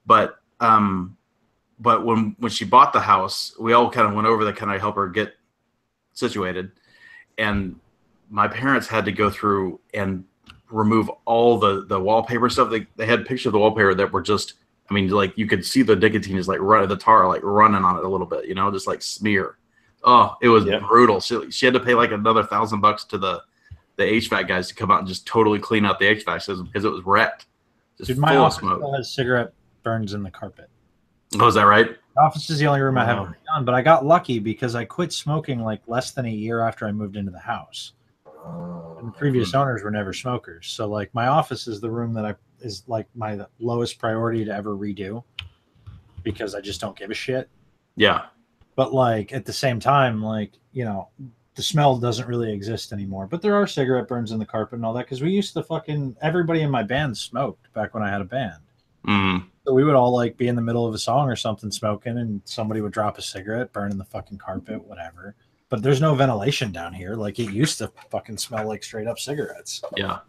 But when she bought the house, we all kind of went over to kind of help her get situated, and my parents had to go through and remove all the wallpaper stuff. They had pictures of the wallpaper that were just, I mean, like you could see the nicotine is like the tar like running on it a little bit, just like smear. Oh, it was brutal. She had to pay like another $1,000 to the HVAC guys to come out and just totally clean out the HVAC system because it was wrecked. Just Dude, my office still has cigarette burns in the carpet. Oh, is that right? The office is the only room I haven't done, but I got lucky because I quit smoking like less than a year after I moved into the house. And the previous owners were never smokers. So like my office is the room that is like my lowest priority to ever redo because I just don't give a shit. Yeah. But like at the same time, like, the smell doesn't really exist anymore. But there are cigarette burns in the carpet and all that because we used to everybody in my band smoked back when I had a band. So we would all like be in the middle of a song or something smoking, and somebody would drop a cigarette, burn in the fucking carpet, whatever. But there's no ventilation down here. Like it used to fucking smell like straight up cigarettes. Yeah.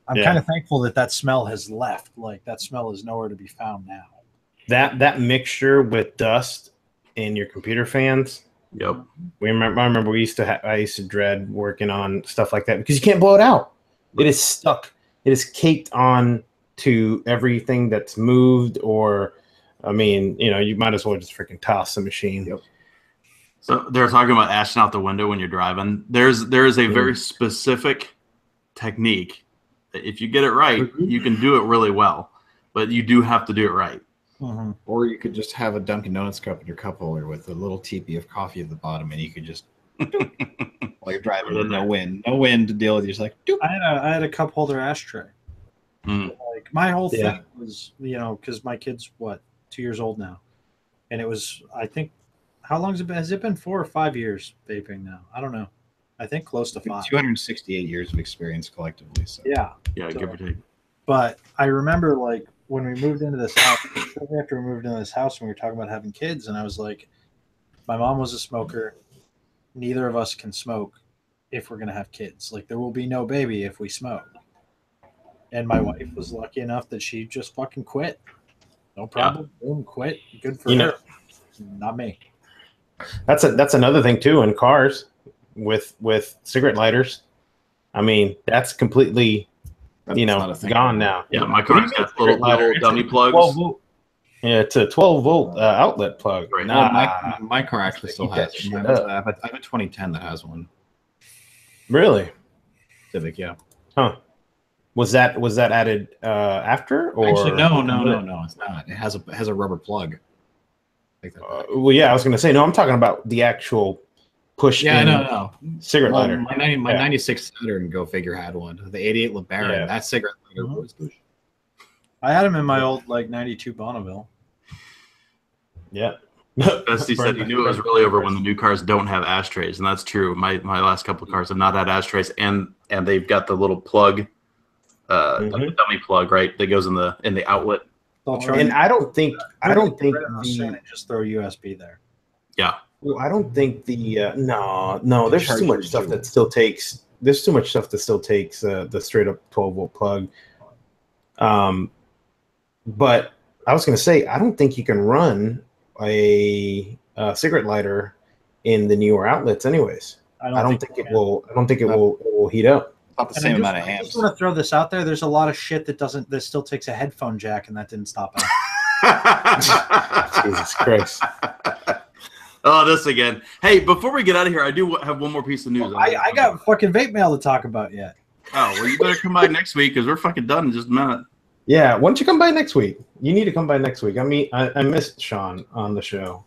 I'm kind of thankful that smell has left. Like that smell is nowhere to be found now. That mixture with dust in your computer fans. Yep. I remember I used to dread working on stuff like that because you can't blow it out. It is stuck. It is caked on to everything that's moved, or I mean, you might as well just freaking toss the machine. Yep. So they're talking about ashing out the window when you're driving. There is a very specific technique that if you get it right, you can do it really well, but you do have to do it right. Mhm. Or you could just have a Dunkin' Donuts cup in your cup holder with a little teepee of coffee at the bottom, and you could just while you're driving, no wind to deal with. You're just like, doop. I had a cup holder ashtray. Mm. Like my whole Yeah. thing was, because my kid's 2 years old now, and it was, I think, how long has it been? Has it been 4 or 5 years vaping now? I don't know. I think close to 5. 268 years of experience collectively. So. Yeah. Yeah, give or take. But I remember, like, when we moved into this house, shortly after we moved into this house, and we were talking about having kids, and I was like, my mom was a smoker. Neither of us can smoke if we're going to have kids. Like, there will be no baby if we smoke. And my wife was lucky enough that she just fucking quit. No problem. Boom, quit. Good for her. Not me. That's another thing too in cars with cigarette lighters. I mean, that's completely not a thing. gone now. Yeah, my car's got little dummy plugs. 12 volt. Yeah, it's a 12 volt outlet plug. Right. Nah, My car actually still Keep has that it. shit I up. have a 2010 that has one. Really? Civic, yeah. Huh? Was that added after or Actually, no, it's not. It has a rubber plug. Like that. well, yeah, I was going to say no. I'm talking about the actual push. Yeah, no. Cigarette lighter. My 96 Saturn, go figure, had one. The 88 LeBaron, Yeah. that cigarette lighter was I had him in my old 92 Bonneville. Yeah. Dusty said he knew it was really over when the new cars don't have ashtrays, and that's true. My last couple of cars have not had ashtrays, and they've got the little plug, like the dummy plug, right? That goes in the outlet. And I don't think just throw USB there. Yeah. Well, I don't think no. There's too much stuff that still takes. There's too much stuff that still takes the straight up 12 volt plug. But I was going to say I don't think you can run a cigarette lighter in the newer outlets, anyways. I don't think it will heat up. About the same amount of I amps. just want to throw this out there. There's a lot of shit that still takes a headphone jack, and that didn't stop us. Jesus Christ. Oh, this again. Hey, before we get out of here, I do have one more piece of news. I got fucking vape mail to talk about yet. Oh, well, you better come by next week because we're fucking done in just a minute. Yeah, why don't you come by next week? You need to come by next week. I mean, I missed Sean on the show.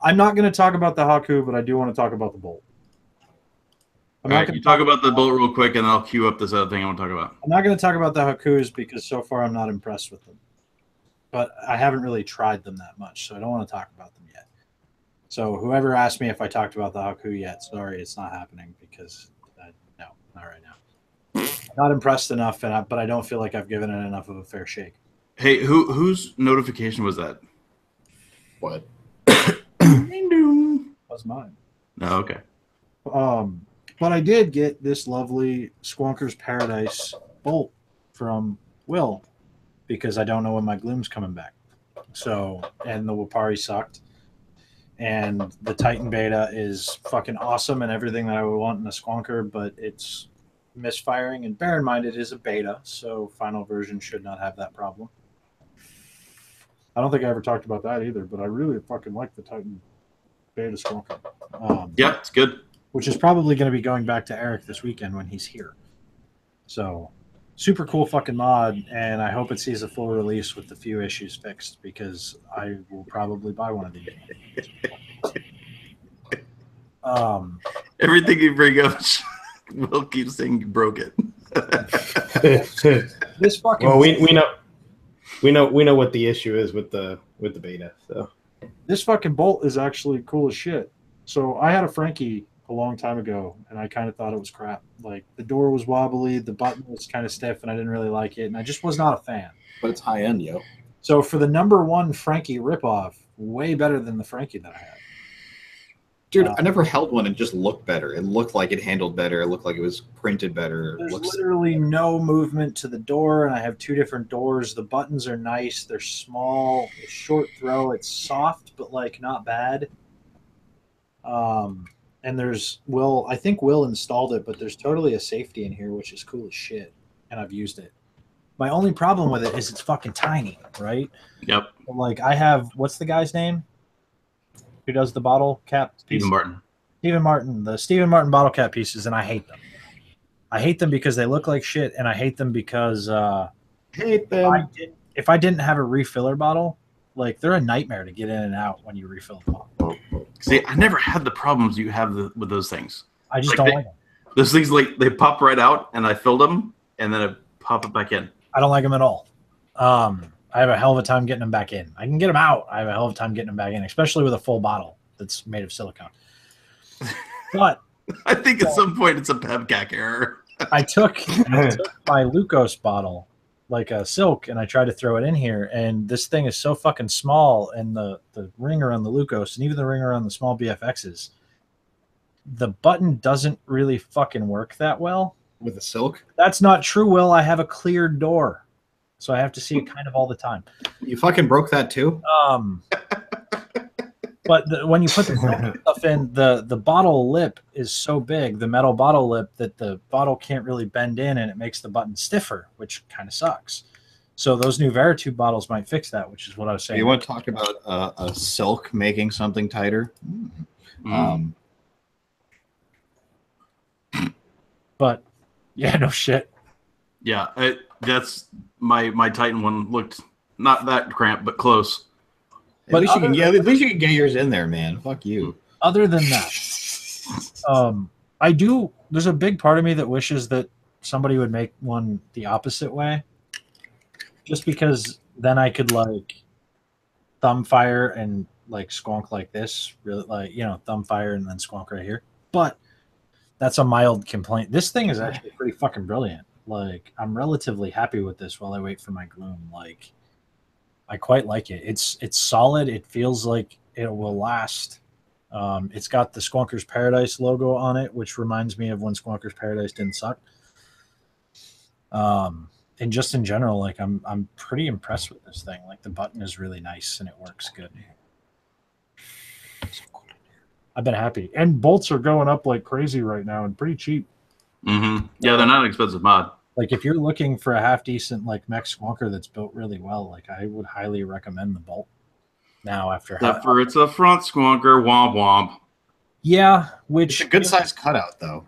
I'm not going to talk about the Haku, but I do want to talk about the Bolt. All right, you talk about the Bolt real quick, and then I'll queue up this other thing I want to talk about. I'm not going to talk about the Hakus because so far I'm not impressed with them. But I haven't really tried them that much, so I don't want to talk about them yet. So whoever asked me if I talked about the Haku yet, sorry, it's not happening because no, not right now. Not impressed enough, but I don't feel like I've given it enough of a fair shake. Hey, whose notification was that? What? Was mine. No, okay. But I did get this lovely Squonker's Paradise Bolt from Will because I don't know when my Gloom's coming back. So, and the Wapari sucked. And the Titan Beta is fucking awesome and everything that I would want in a Squonker, but it's misfiring. And bear in mind, it is a beta, so final version should not have that problem. I don't think I ever talked about that either, but I really fucking like the Titan Beta Squonker. Yeah, it's good. Which is probably going to be going back to Eric this weekend when he's here. So, super cool fucking mod, and I hope it sees a full release with the few issues fixed because I will probably buy one of these. Everything you bring up, Will keeps saying you broke it. This fucking well, we know what the issue is with the beta. So this fucking Bolt is actually cool as shit. So I had a Frankie a long time ago, and I kind of thought it was crap. Like, the door was wobbly, the button was kind of stiff, and I didn't really like it, and I just was not a fan. But it's high end, yo. So for the #1 Frankie ripoff, way better than the Frankie that I had. Dude, I never held one and just looked better. It looked like it handled better. It looked like it was printed better. There's literally no movement to the door, and I have 2 different doors. The buttons are nice. They're small. It's short throw. It's soft, but, like, not bad. And there's I think Will installed it, but there's totally a safety in here, which is cool as shit. And I've used it. My only problem with it is it's fucking tiny, right? Yep. But, like, I have, what's the guy's name who does the bottle cap? Stephen Martin. Stephen Martin, the Stephen Martin bottle cap pieces, and I hate them. I hate them because they look like shit, and I hate them because hate them. if I didn't have a refiller bottle, Like they're a nightmare to get in and out when you refill the bottle. See, I never had the problems you have with those things. I just don't like them. Those things, like, they pop right out, and I filled them, and then I pop it back in. I don't like them at all. I have a hell of a time getting them back in. I can get them out. I have a hell of a time getting them back in, especially with a full bottle that's made of silicone. But I think at some point it's a PEBCAC error. I took my Lucos bottle, like a silk, and I tried to throw it in here, and this thing is so fucking small, and the ring around the Lucos, and even the ring around the small BFXs, the button doesn't really fucking work that well. With a silk? That's not true, Will. I have a clear door, so I have to see it kind of all the time. You fucking broke that too? But when you put the stuff in, the bottle lip is so big, the metal bottle lip, that the bottle can't really bend in, and it makes the button stiffer, which kind of sucks. So those new Veritube bottles might fix that, which is what I was saying. You want to talk about a silk making something tighter? But yeah, no shit. Yeah, that's my Titan one looked not that cramped, but close. But at least you can get yours in there, man. Fuck you. Other than that, there's a big part of me that wishes that somebody would make one the opposite way, just because then I could like thumb fire and like squonk like this, really, like, you know, thumb fire and then squonk right here. But that's a mild complaint. This thing is actually pretty fucking brilliant. Like, I'm relatively happy with this while I wait for my gloom. Like, I quite like it. It's solid. It feels like it will last. It's got the Squonker's Paradise logo on it, which reminds me of when Squonker's Paradise didn't suck. And just in general, like, I'm pretty impressed with this thing. Like, the button is really nice and it works good. I've been happy. And bolts are going up like crazy right now and pretty cheap. Mm-hmm. Yeah, they're not an expensive mod. Like, if you're looking for a half-decent, like, mech squonker that's built really well, like, I would highly recommend the bolt now after... It's a front squonker, womp womp. Yeah, which... It's a good-sized cutout, though.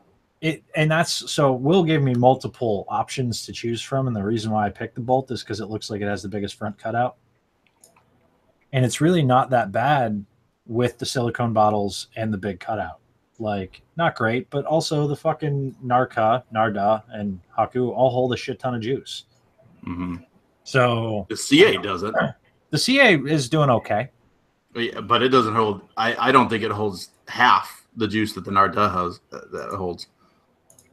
And that's... So, Will gave me multiple options to choose from, and the reason why I picked the bolt is because it looks like it has the biggest front cutout. And it's really not that bad with the silicone bottles and the big cutout. Like, not great, but also the fucking Narda, and Haku all hold a shit ton of juice. Mm-hmm. So the CA doesn't. The CA is doing okay, but it doesn't hold. I don't think it holds half the juice that the Narda has. That holds.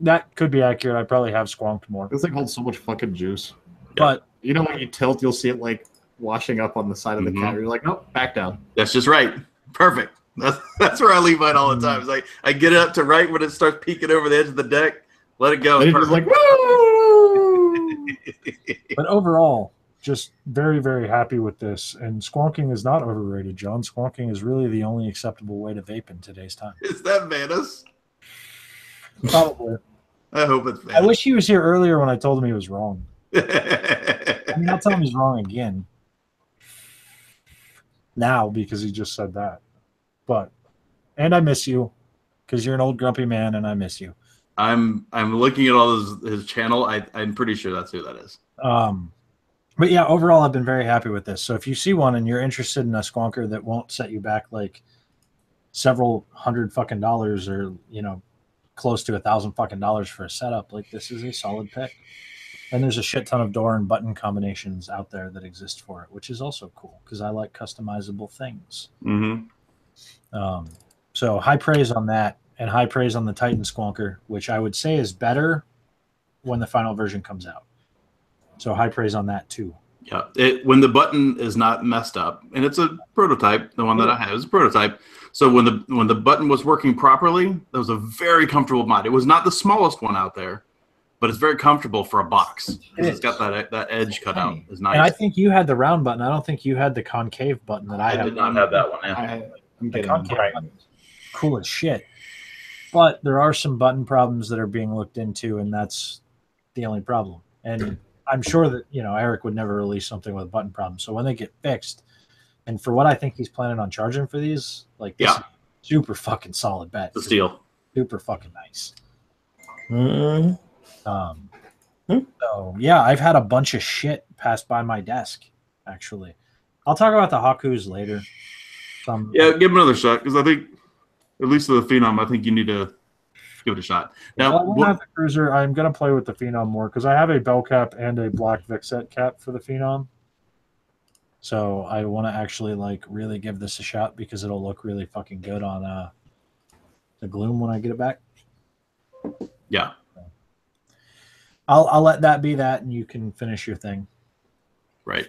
That could be accurate. I probably have squonked more. This thing holds so much fucking juice. But you know, when you tilt, you'll see it like washing up on the side of the counter. You're like, nope, back down. That's just right. Perfect. That's where I leave mine all the time. It's like I get it up to right when it starts peeking over the edge of the deck, let it go. And it's like, woo! But overall, just very, very happy with this. And squonking is not overrated, John. Squonking is really the only acceptable way to vape in today's time. Is that Manus? Probably. I hope it's Manus. I wish he was here earlier when I told him he was wrong. I mean, I'll tell him he's wrong again now because he just said that. And I miss you because you're an old grumpy man, and I miss you. I'm looking at all his channel. I'm pretty sure that's who that is. But yeah, overall, I've been very happy with this. So if you see one and you're interested in a squonker that won't set you back like several $100 fucking dollars, or, you know, close to $1,000 fucking dollars for a setup, like, this is a solid pick. And there's a shit ton of door and button combinations out there that exist for it, which is also cool because I like customizable things. Mm-hmm. So high praise on that, and high praise on the Titan Squonker, which I would say is better when the final version comes out. So high praise on that too. Yeah, when the button is not messed up, and it's a prototype, the one that I have is a prototype. So when the button was working properly, that was a very comfortable mod. It was not the smallest one out there, but it's very comfortable for a box. It's got that edge cut out. It's nice. And I think you had the round button. I don't think you had the concave button that I have. did not have that one. Yeah. I'm getting Cool as shit. But there are some button problems that are being looked into, and that's the only problem. And I'm sure that, you know, Eric would never release something with a button problem. So when they get fixed, and for what I think he's planning on charging for these, like, this is a super fucking solid bet. The steal. Super fucking nice. Mm-hmm. So yeah, I've had a bunch of shit pass by my desk, actually. I'll talk about the Hakus later. Yeah, give him another shot because I think, at least to the Phenom, I think you need to give it a shot. Now, I won't have the Cruiser. I'm going to play with the Phenom more because I have a bell cap and a black Vixet cap for the Phenom. So I want to actually like really give this a shot because it'll look really fucking good on the Gloom when I get it back. Yeah. I'll let that be that, and you can finish your thing. Right.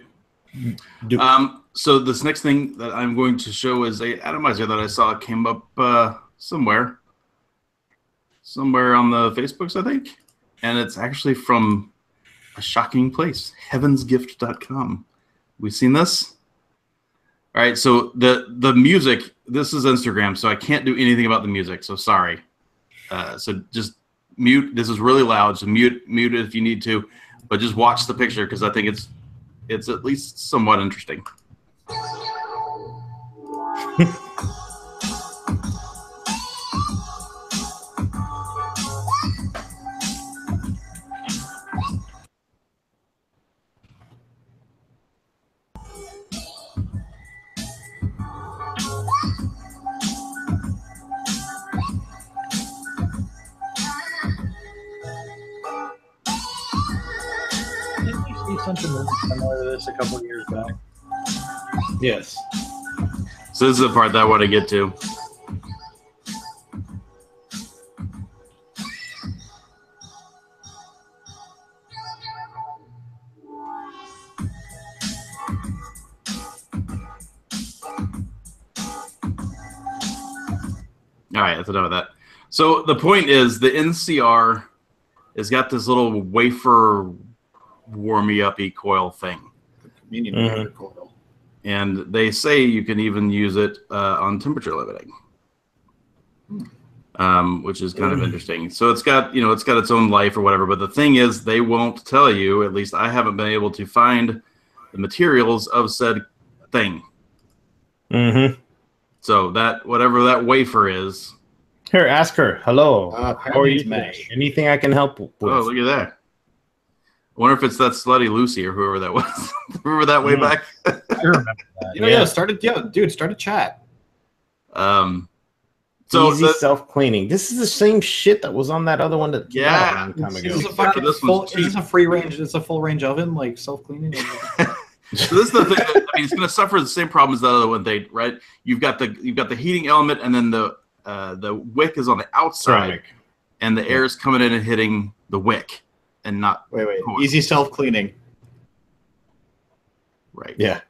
So this next thing that I'm going to show is a atomizer that I saw came up somewhere on the Facebooks, I think, and it's actually from a shocking place, heavensgift.com. We seen this? All right, so the music, this is Instagram, so I can't do anything about the music, so sorry. So just mute. This is really loud, so mute it if you need to, but just watch the picture because I think it's at least somewhat interesting. Didn't you see something really similar to this a couple years back? Yes. So this is the part that I want to get to. All right, that's enough of that. So the point is the NCR has got this little wafer warmy-uppy coil thing. Wafer coil. And they say you can even use it on temperature limiting, which is kind of interesting. So it's got its own life or whatever. But the thing is, they won't tell you. At least I haven't been able to find the materials of said thing. Mm-hmm. So that whatever that wafer is. Here, ask her. Hello. How are you today? Anything I can help with? Oh, look at that. I wonder if it's that slutty Lucy or whoever that was. Remember that way back? I remember that. Yeah, start a chat. So Easy self-cleaning. This is the same shit that was on that other one that came out a long time ago. Is this a free range? It's a full range oven, like self-cleaning. So this is the thing. It's going to suffer the same problem as the other one. Right? You've got the heating element, and then the wick is on the outside, ceramic. And the air is coming in and hitting the wick, and not wait. Easy self-cleaning. Right. Yeah.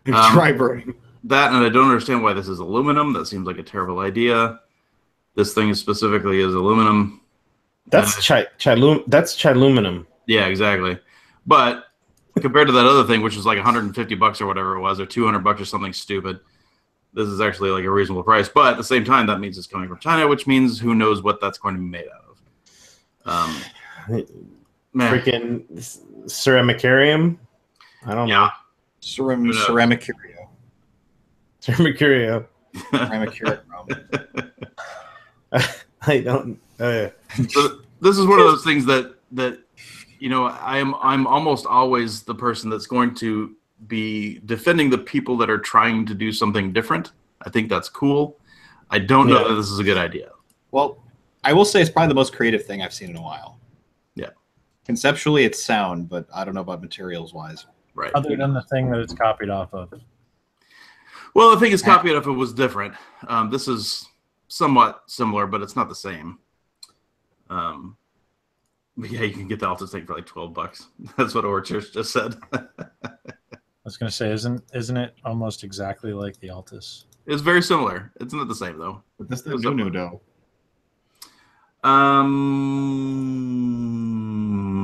Dry burning. That, and I don't understand why this is aluminum. That seems like a terrible idea. This thing specifically is aluminum. That's chiluminum. Yeah, exactly. But compared to that other thing, which was like $150 or whatever it was, or $200 or something stupid, this is actually like a reasonable price. But at the same time, that means it's coming from China, which means who knows what that's going to be made out of. Freaking ceramicarium. I don't know. Ceramicurio. Ceramicurio. Ceramicurio. I don't. So this is one of those things that I'm almost always the person that's going to be defending the people that are trying to do something different. I think that's cool. I don't know that this is a good idea. Well, I will say it's probably the most creative thing I've seen in a while. Yeah. Conceptually, it's sound, but I don't know about materials-wise. Right. Other than the thing that it's copied off of. Well, the thing is copied off of was different. This is somewhat similar, but it's not the same. But yeah, you can get the Altus thing for like $12. That's what Orchard just said. I was gonna say, isn't it almost exactly like the Altus? It's very similar. It's not the same though. But that's the new though.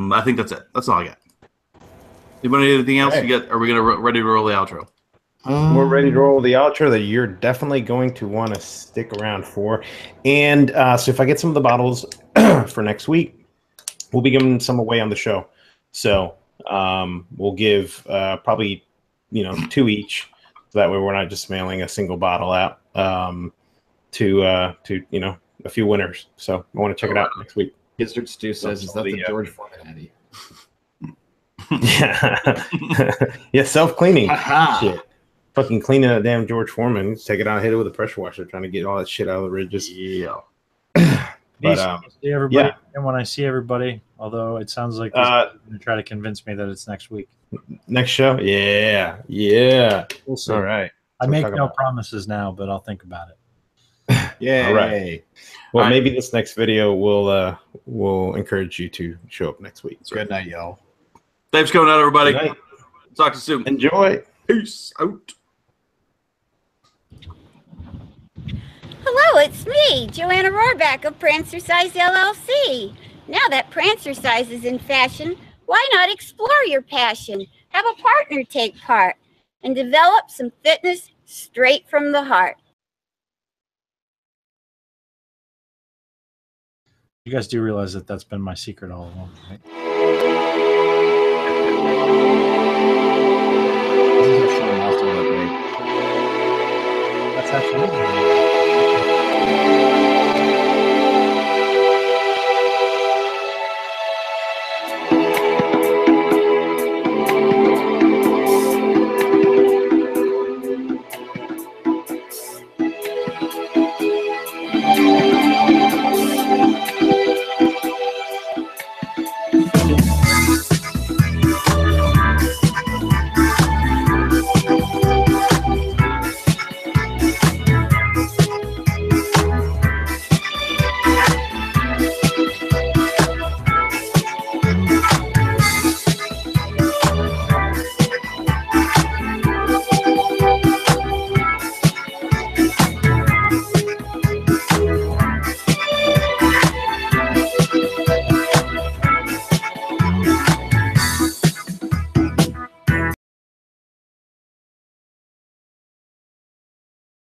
I think that's it. That's all I got. Anybody need anything else? Hey. Are we ready to roll the outro? We're ready to roll the outro that you're definitely going to want to stick around for. And so if I get some of the bottles for next week, we'll be giving some away on the show. So we'll give probably 2 each. So that way we're not just mailing a single bottle out to a few winners. So I want to check it out next week. Gizzard Stew says, is that the George Foreman Eddie? Yeah, yeah, self-cleaning. Aha. Shit. Fucking cleaning that damn George Foreman. Just take it out, hit it with a pressure washer, trying to get all that shit out of the ridges. Yeah. But see everybody, yeah. and when I see everybody, although it sounds like he's going to try to convince me that it's next week. Next show, yeah. We'll see. All right. I We'll make talk no about it. promises now, but I'll think about it. Yay. All right. Well, All right. maybe this next video will encourage you to show up next week. Good night, y'all. Thanks for coming out, everybody. Good night. Talk to you soon. Enjoy. Peace out. Hello, it's me, Joanna Rohrback of Prancercise LLC. Now that Prancercise is in fashion, why not explore your passion? Have a partner take part and develop some fitness straight from the heart. You guys do realize that that's been my secret all along, right?